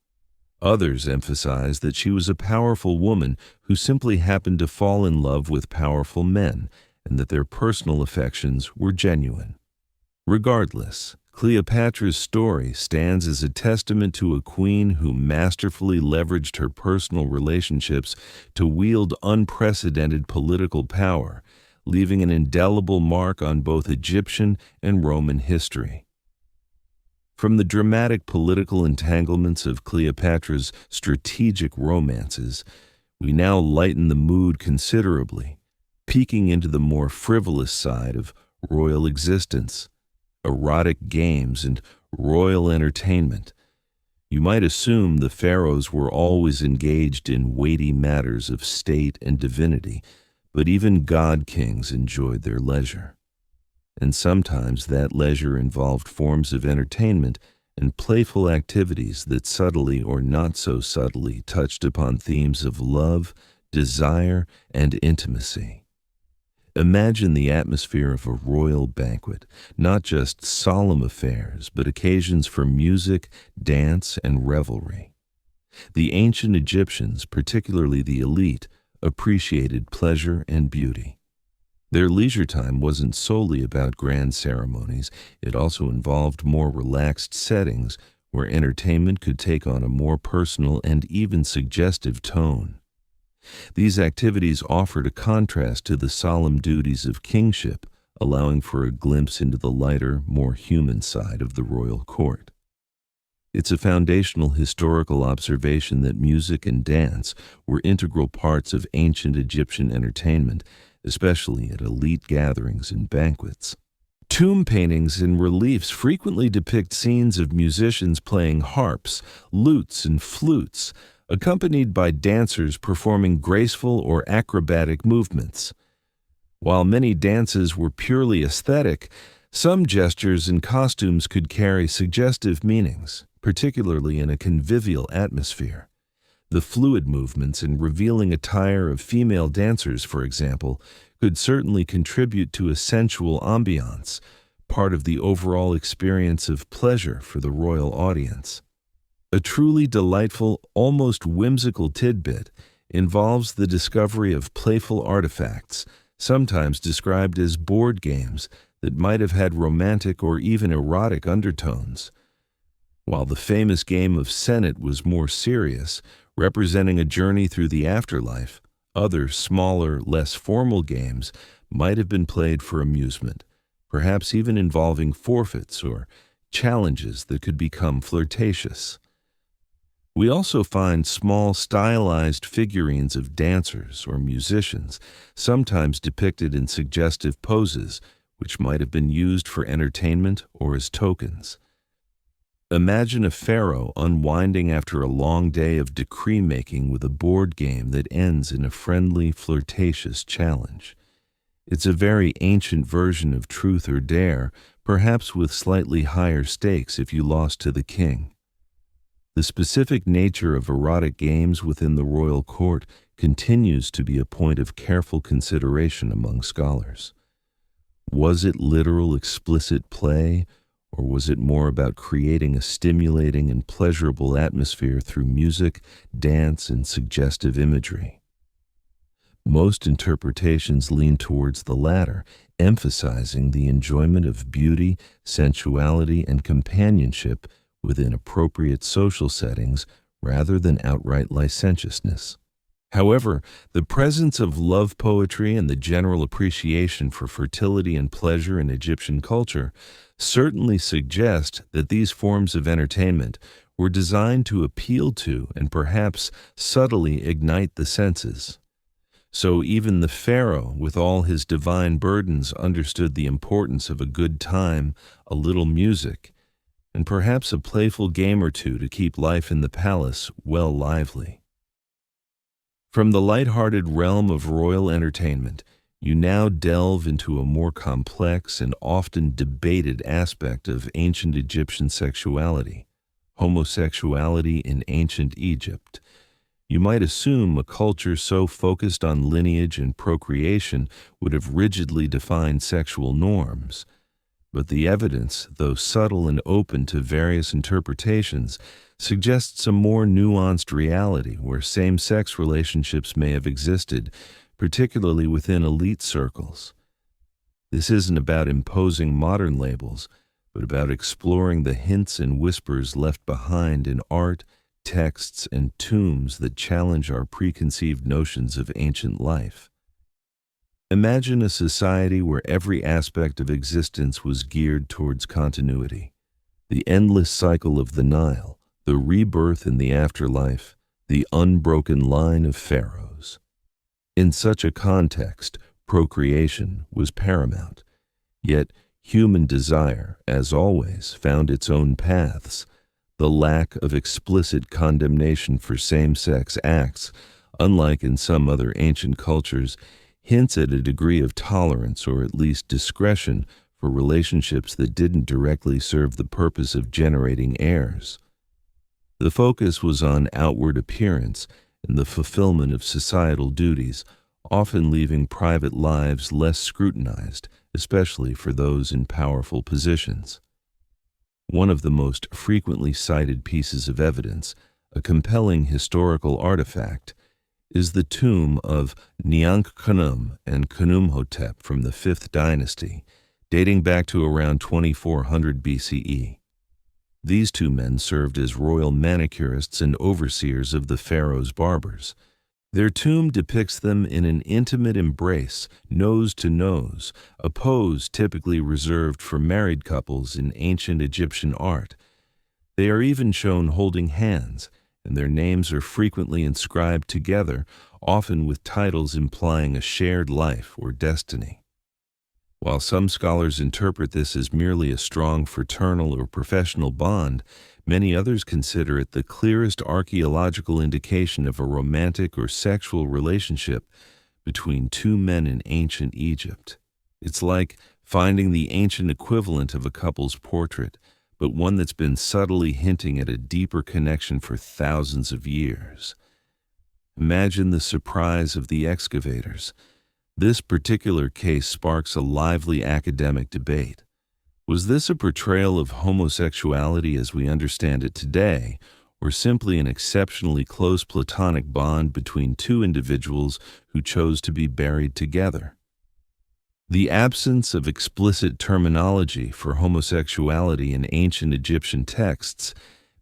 Others emphasize that she was a powerful woman who simply happened to fall in love with powerful men, and that their personal affections were genuine. Regardless, Cleopatra's story stands as a testament to a queen who masterfully leveraged her personal relationships to wield unprecedented political power, leaving an indelible mark on both Egyptian and Roman history. From the dramatic political entanglements of Cleopatra's strategic romances, we now lighten the mood considerably, peeking into the more frivolous side of royal existence, erotic games, and royal entertainment. You might assume the pharaohs were always engaged in weighty matters of state and divinity, but even god-kings enjoyed their leisure. And sometimes that leisure involved forms of entertainment and playful activities that subtly or not so subtly touched upon themes of love, desire, and intimacy. Imagine the atmosphere of a royal banquet, not just solemn affairs, but occasions for music, dance, and revelry. The ancient Egyptians, particularly the elite, appreciated pleasure and beauty. Their leisure time wasn't solely about grand ceremonies. It also involved more relaxed settings where entertainment could take on a more personal and even suggestive tone. These activities offered a contrast to the solemn duties of kingship, allowing for a glimpse into the lighter, more human side of the royal court. It's a foundational historical observation that music and dance were integral parts of ancient Egyptian entertainment, especially at elite gatherings and banquets. Tomb paintings and reliefs frequently depict scenes of musicians playing harps, lutes, and flutes, accompanied by dancers performing graceful or acrobatic movements. While many dances were purely aesthetic, some gestures and costumes could carry suggestive meanings, particularly in a convivial atmosphere. The fluid movements and revealing attire of female dancers, for example, could certainly contribute to a sensual ambiance, part of the overall experience of pleasure for the royal audience. A truly delightful, almost whimsical tidbit involves the discovery of playful artifacts, sometimes described as board games, that might have had romantic or even erotic undertones. While the famous game of Senet was more serious, representing a journey through the afterlife, other, smaller, less formal games might have been played for amusement, perhaps even involving forfeits or challenges that could become flirtatious. We also find small stylized figurines of dancers or musicians, sometimes depicted in suggestive poses, which might have been used for entertainment or as tokens. Imagine a pharaoh unwinding after a long day of decree-making with a board game that ends in a friendly, flirtatious challenge. It's a very ancient version of Truth or Dare, perhaps with slightly higher stakes if you lost to the king. The specific nature of erotic games within the royal court continues to be a point of careful consideration among scholars. Was it literal explicit play, or was it more about creating a stimulating and pleasurable atmosphere through music, dance, and suggestive imagery? Most interpretations lean towards the latter, emphasizing the enjoyment of beauty, sensuality, and companionship within appropriate social settings rather than outright licentiousness. However, the presence of love poetry and the general appreciation for fertility and pleasure in Egyptian culture certainly suggest that these forms of entertainment were designed to appeal to and perhaps subtly ignite the senses. So even the pharaoh, with all his divine burdens, understood the importance of a good time, a little music, and perhaps a playful game or two to keep life in the palace well lively. From the light-hearted realm of royal entertainment, you now delve into a more complex and often debated aspect of ancient Egyptian sexuality, homosexuality in ancient Egypt. You might assume a culture so focused on lineage and procreation would have rigidly defined sexual norms. But the evidence, though subtle and open to various interpretations, suggests a more nuanced reality where same-sex relationships may have existed, particularly within elite circles. This isn't about imposing modern labels, but about exploring the hints and whispers left behind in art, texts, and tombs that challenge our preconceived notions of ancient life. Imagine a society where every aspect of existence was geared towards continuity. The endless cycle of the Nile, the rebirth in the afterlife, the unbroken line of pharaohs. In such a context, procreation was paramount. Yet, human desire, as always, found its own paths. The lack of explicit condemnation for same-sex acts, unlike in some other ancient cultures, hints at a degree of tolerance or at least discretion for relationships that didn't directly serve the purpose of generating heirs. The focus was on outward appearance and the fulfillment of societal duties, often leaving private lives less scrutinized, especially for those in powerful positions. One of the most frequently cited pieces of evidence, a compelling historical artifact, is the tomb of Nyankhnum and Khnumhotep from the 5th dynasty, dating back to around 2400 BCE. These two men served as royal manicurists and overseers of the pharaoh's barbers. Their tomb depicts them in an intimate embrace, nose to nose, a pose typically reserved for married couples in ancient Egyptian art. They are even shown holding hands, and their names are frequently inscribed together, often with titles implying a shared life or destiny. While some scholars interpret this as merely a strong fraternal or professional bond, many others consider it the clearest archaeological indication of a romantic or sexual relationship between two men in ancient Egypt. It's like finding the ancient equivalent of a couple's portrait, but one that's been subtly hinting at a deeper connection for thousands of years. Imagine the surprise of the excavators. This particular case sparks a lively academic debate. Was this a portrayal of homosexuality as we understand it today, or simply an exceptionally close platonic bond between two individuals who chose to be buried together? The absence of explicit terminology for homosexuality in ancient Egyptian texts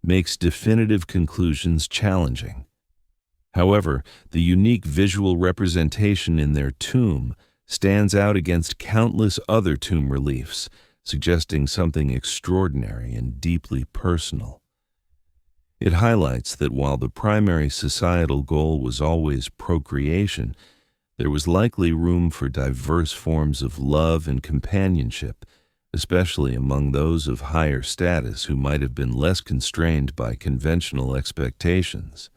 makes definitive conclusions challenging. However, the unique visual representation in their tomb stands out against countless other tomb reliefs, suggesting something extraordinary and deeply personal. It highlights that while the primary societal goal was always procreation, there was likely room for diverse forms of love and companionship, especially among those of higher status who might have been less constrained by conventional expectations.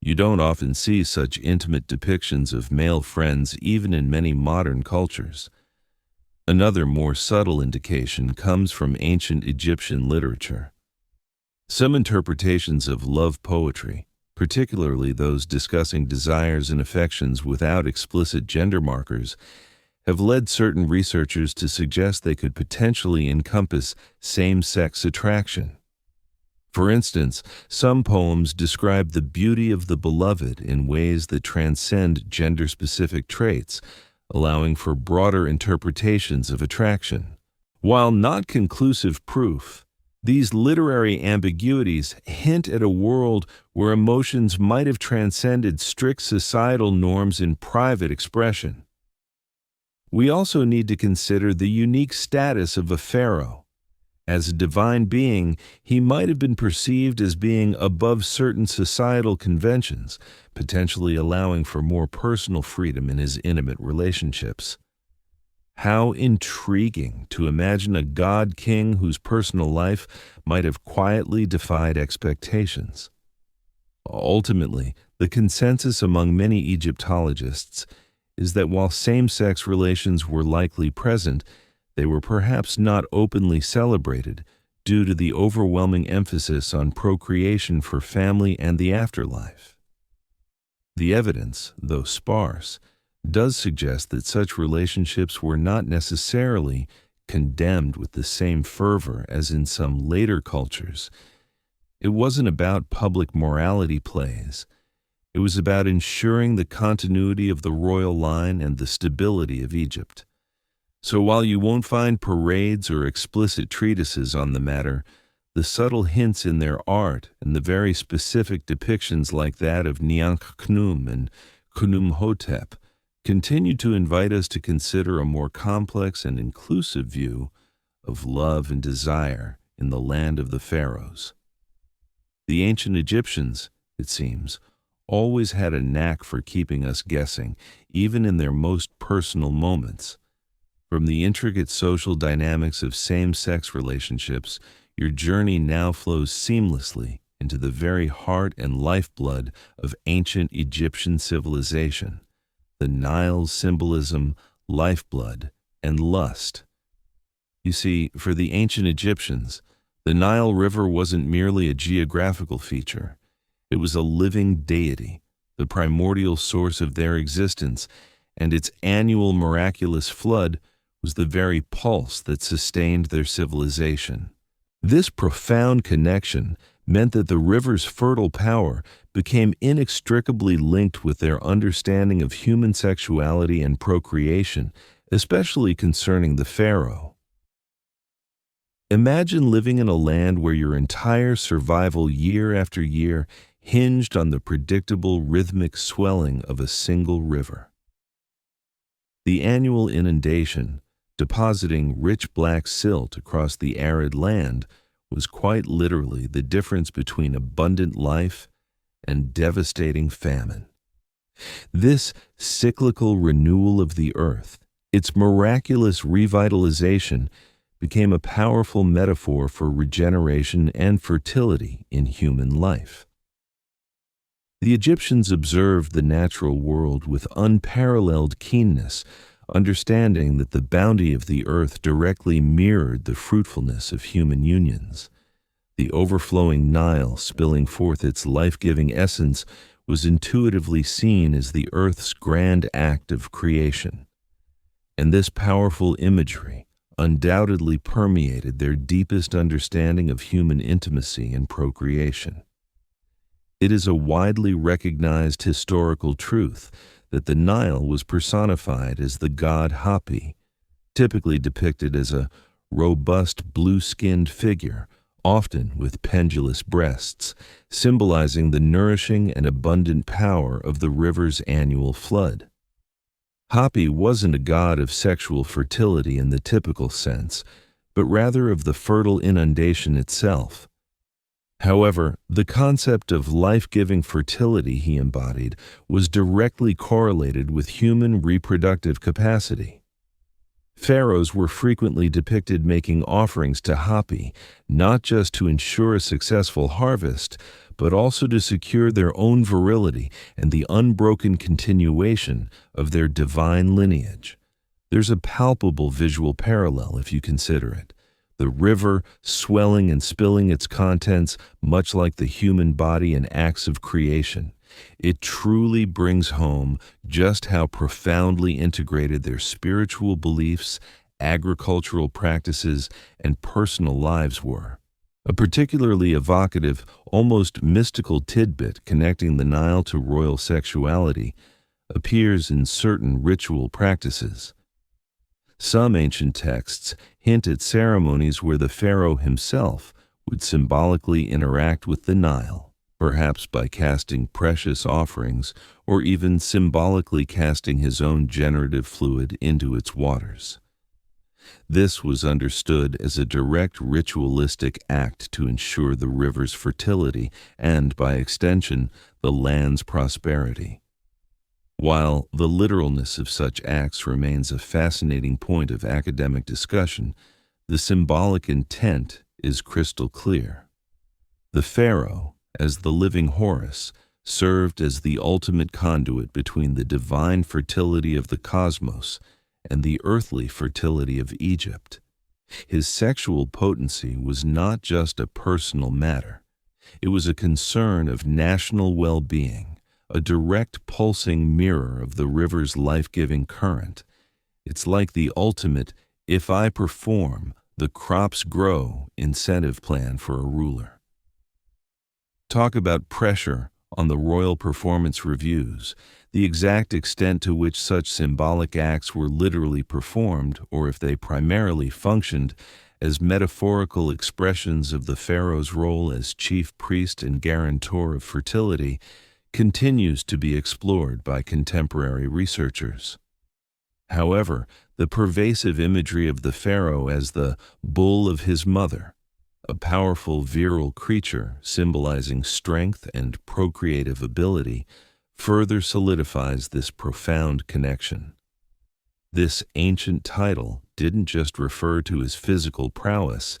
You don't often see such intimate depictions of male friends even in many modern cultures. Another more subtle indication comes from ancient Egyptian literature. Some interpretations of love poetry, particularly those discussing desires and affections without explicit gender markers, have led certain researchers to suggest they could potentially encompass same-sex attraction. For instance, some poems describe the beauty of the beloved in ways that transcend gender-specific traits, allowing for broader interpretations of attraction. While not conclusive proof, these literary ambiguities hint at a world where emotions might have transcended strict societal norms in private expression. We also need to consider the unique status of a pharaoh. As a divine being, he might have been perceived as being above certain societal conventions, potentially allowing for more personal freedom in his intimate relationships. How intriguing to imagine a god-king whose personal life might have quietly defied expectations. Ultimately, the consensus among many Egyptologists is that while same-sex relations were likely present, they were perhaps not openly celebrated due to the overwhelming emphasis on procreation for family and the afterlife. The evidence, though sparse, does suggest that such relationships were not necessarily condemned with the same fervor as in some later cultures. It wasn't about public morality plays. It was about ensuring the continuity of the royal line and the stability of Egypt. So while you won't find parades or explicit treatises on the matter, the subtle hints in their art and the very specific depictions like that of Niankhkhnum and Khnumhotep continue to invite us to consider a more complex and inclusive view of love and desire in the land of the pharaohs. The ancient Egyptians, it seems, always had a knack for keeping us guessing, even in their most personal moments. From the intricate social dynamics of same-sex relationships, your journey now flows seamlessly into the very heart and lifeblood of ancient Egyptian civilization, the Nile's symbolism, lifeblood, and lust. You see, for the ancient Egyptians, the Nile River wasn't merely a geographical feature. It was a living deity, the primordial source of their existence, and its annual miraculous flood was the very pulse that sustained their civilization. This profound connection meant that the river's fertile power became inextricably linked with their understanding of human sexuality and procreation, especially concerning the pharaoh. Imagine living in a land where your entire survival year after year hinged on the predictable rhythmic swelling of a single river. The annual inundation, depositing rich black silt across the arid land, was quite literally the difference between abundant life and devastating famine. This cyclical renewal of the earth, its miraculous revitalization, became a powerful metaphor for regeneration and fertility in human life. The Egyptians observed the natural world with unparalleled keenness, understanding that the bounty of the earth directly mirrored the fruitfulness of human unions. The overflowing Nile, spilling forth its life-giving essence, was intuitively seen as the earth's grand act of creation. And this powerful imagery undoubtedly permeated their deepest understanding of human intimacy and procreation. It is a widely recognized historical truth that the Nile was personified as the god Hapi, typically depicted as a robust blue-skinned figure, often with pendulous breasts, symbolizing the nourishing and abundant power of the river's annual flood. Hapi wasn't a god of sexual fertility in the typical sense, but rather of the fertile inundation itself. However, the concept of life-giving fertility he embodied was directly correlated with human reproductive capacity. Pharaohs were frequently depicted making offerings to Hapi, not just to ensure a successful harvest, but also to secure their own virility and the unbroken continuation of their divine lineage. There's a palpable visual parallel if you consider it. The river swelling and spilling its contents, much like the human body in acts of creation. It truly brings home just how profoundly integrated their spiritual beliefs, agricultural practices, and personal lives were. A particularly evocative, almost mystical tidbit connecting the Nile to royal sexuality appears in certain ritual practices. Some ancient texts hint at ceremonies where the pharaoh himself would symbolically interact with the Nile, perhaps by casting precious offerings or even symbolically casting his own generative fluid into its waters. This was understood as a direct ritualistic act to ensure the river's fertility and, by extension, the land's prosperity. While the literalness of such acts remains a fascinating point of academic discussion, the symbolic intent is crystal clear. The pharaoh, as the living Horus, served as the ultimate conduit between the divine fertility of the cosmos and the earthly fertility of Egypt. His sexual potency was not just a personal matter. It was a concern of national well-being, a direct pulsing mirror of the river's life-giving current. It's like the ultimate, if I perform, the crops grow incentive plan for a ruler. Talk about pressure on the royal performance reviews, the exact extent to which such symbolic acts were literally performed, or if they primarily functioned as metaphorical expressions of the pharaoh's role as chief priest and guarantor of fertility, continues to be explored by contemporary researchers. However, the pervasive imagery of the pharaoh as the bull of his mother, a powerful virile creature symbolizing strength and procreative ability, further solidifies this profound connection. This ancient title didn't just refer to his physical prowess,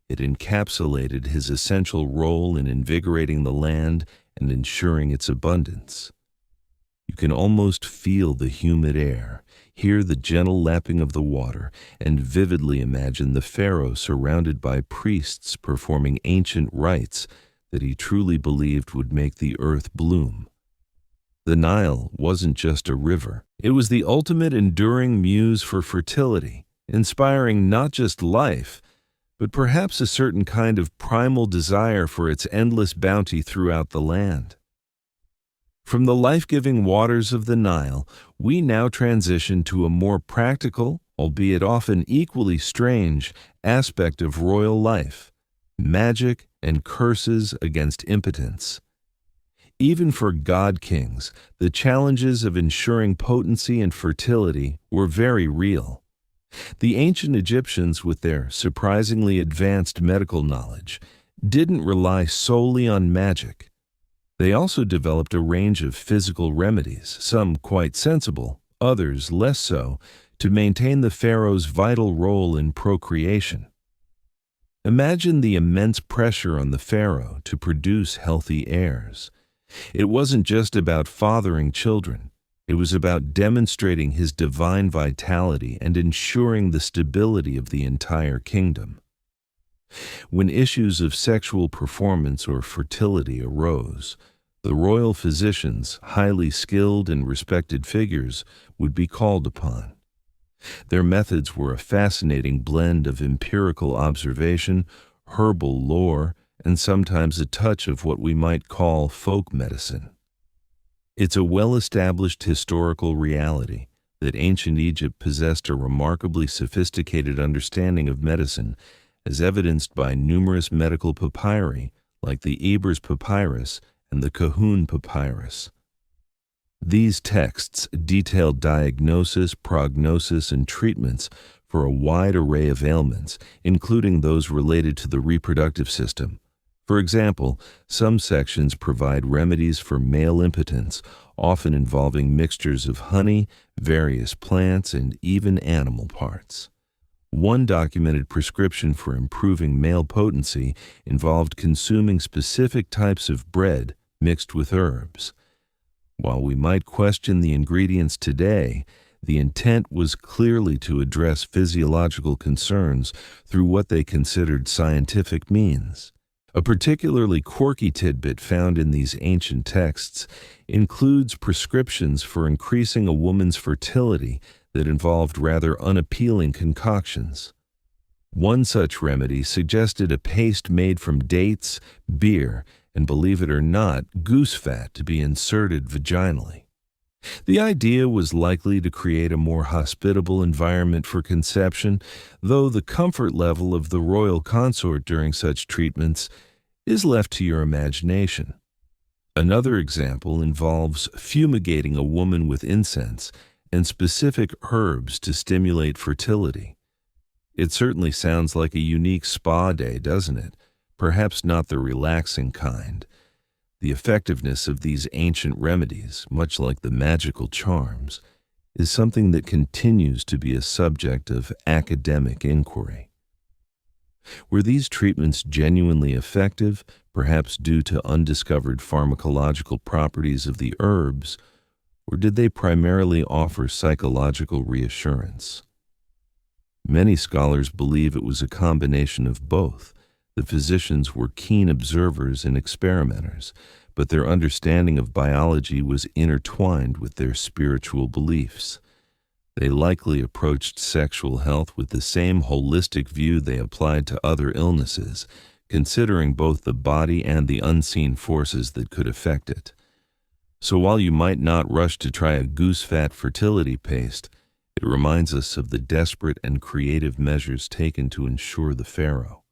it encapsulated his essential role in invigorating the land and ensuring its abundance. You can almost feel the humid air, hear the gentle lapping of the water, and vividly imagine the pharaoh surrounded by priests performing ancient rites that he truly believed would make the earth bloom. The Nile wasn't just a river. It was the ultimate enduring muse for fertility, inspiring not just life, but perhaps a certain kind of primal desire for its endless bounty throughout the land. From the life-giving waters of the Nile, we now transition to a more practical, albeit often equally strange, aspect of royal life: magic and curses against impotence. Even for god-kings, the challenges of ensuring potency and fertility were very real. The ancient Egyptians, with their surprisingly advanced medical knowledge, didn't rely solely on magic. They also developed a range of physical remedies, some quite sensible, others less so, to maintain the pharaoh's vital role in procreation. Imagine the immense pressure on the pharaoh to produce healthy heirs. It wasn't just about fathering children. It was about demonstrating his divine vitality and ensuring the stability of the entire kingdom. When issues of sexual performance or fertility arose, the royal physicians, highly skilled and respected figures, would be called upon. Their methods were a fascinating blend of empirical observation, herbal lore, and sometimes a touch of what we might call folk medicine. It's a well-established historical reality that ancient Egypt possessed a remarkably sophisticated understanding of medicine, as evidenced by numerous medical papyri like the Ebers Papyrus and the Kahun Papyrus. These texts detailed diagnosis, prognosis, and treatments for a wide array of ailments, including those related to the reproductive system. For example, some sections provide remedies for male impotence, often involving mixtures of honey, various plants, and even animal parts. One documented prescription for improving male potency involved consuming specific types of bread mixed with herbs. While we might question the ingredients today, the intent was clearly to address physiological concerns through what they considered scientific means. A particularly quirky tidbit found in these ancient texts includes prescriptions for increasing a woman's fertility that involved rather unappealing concoctions. One such remedy suggested a paste made from dates, beer, and, believe it or not, goose fat to be inserted vaginally. The idea was likely to create a more hospitable environment for conception, though the comfort level of the royal consort during such treatments is left to your imagination. Another example involves fumigating a woman with incense and specific herbs to stimulate fertility. It certainly sounds like a unique spa day, doesn't it? Perhaps not the relaxing kind. The effectiveness of these ancient remedies, much like the magical charms, is something that continues to be a subject of academic inquiry. Were these treatments genuinely effective, perhaps due to undiscovered pharmacological properties of the herbs, or did they primarily offer psychological reassurance? Many scholars believe it was a combination of both. The physicians were keen observers and experimenters, but their understanding of biology was intertwined with their spiritual beliefs. They likely approached sexual health with the same holistic view they applied to other illnesses, considering both the body and the unseen forces that could affect it. So while you might not rush to try a goose-fat fertility paste, it reminds us of the desperate and creative measures taken to ensure the pharaoh.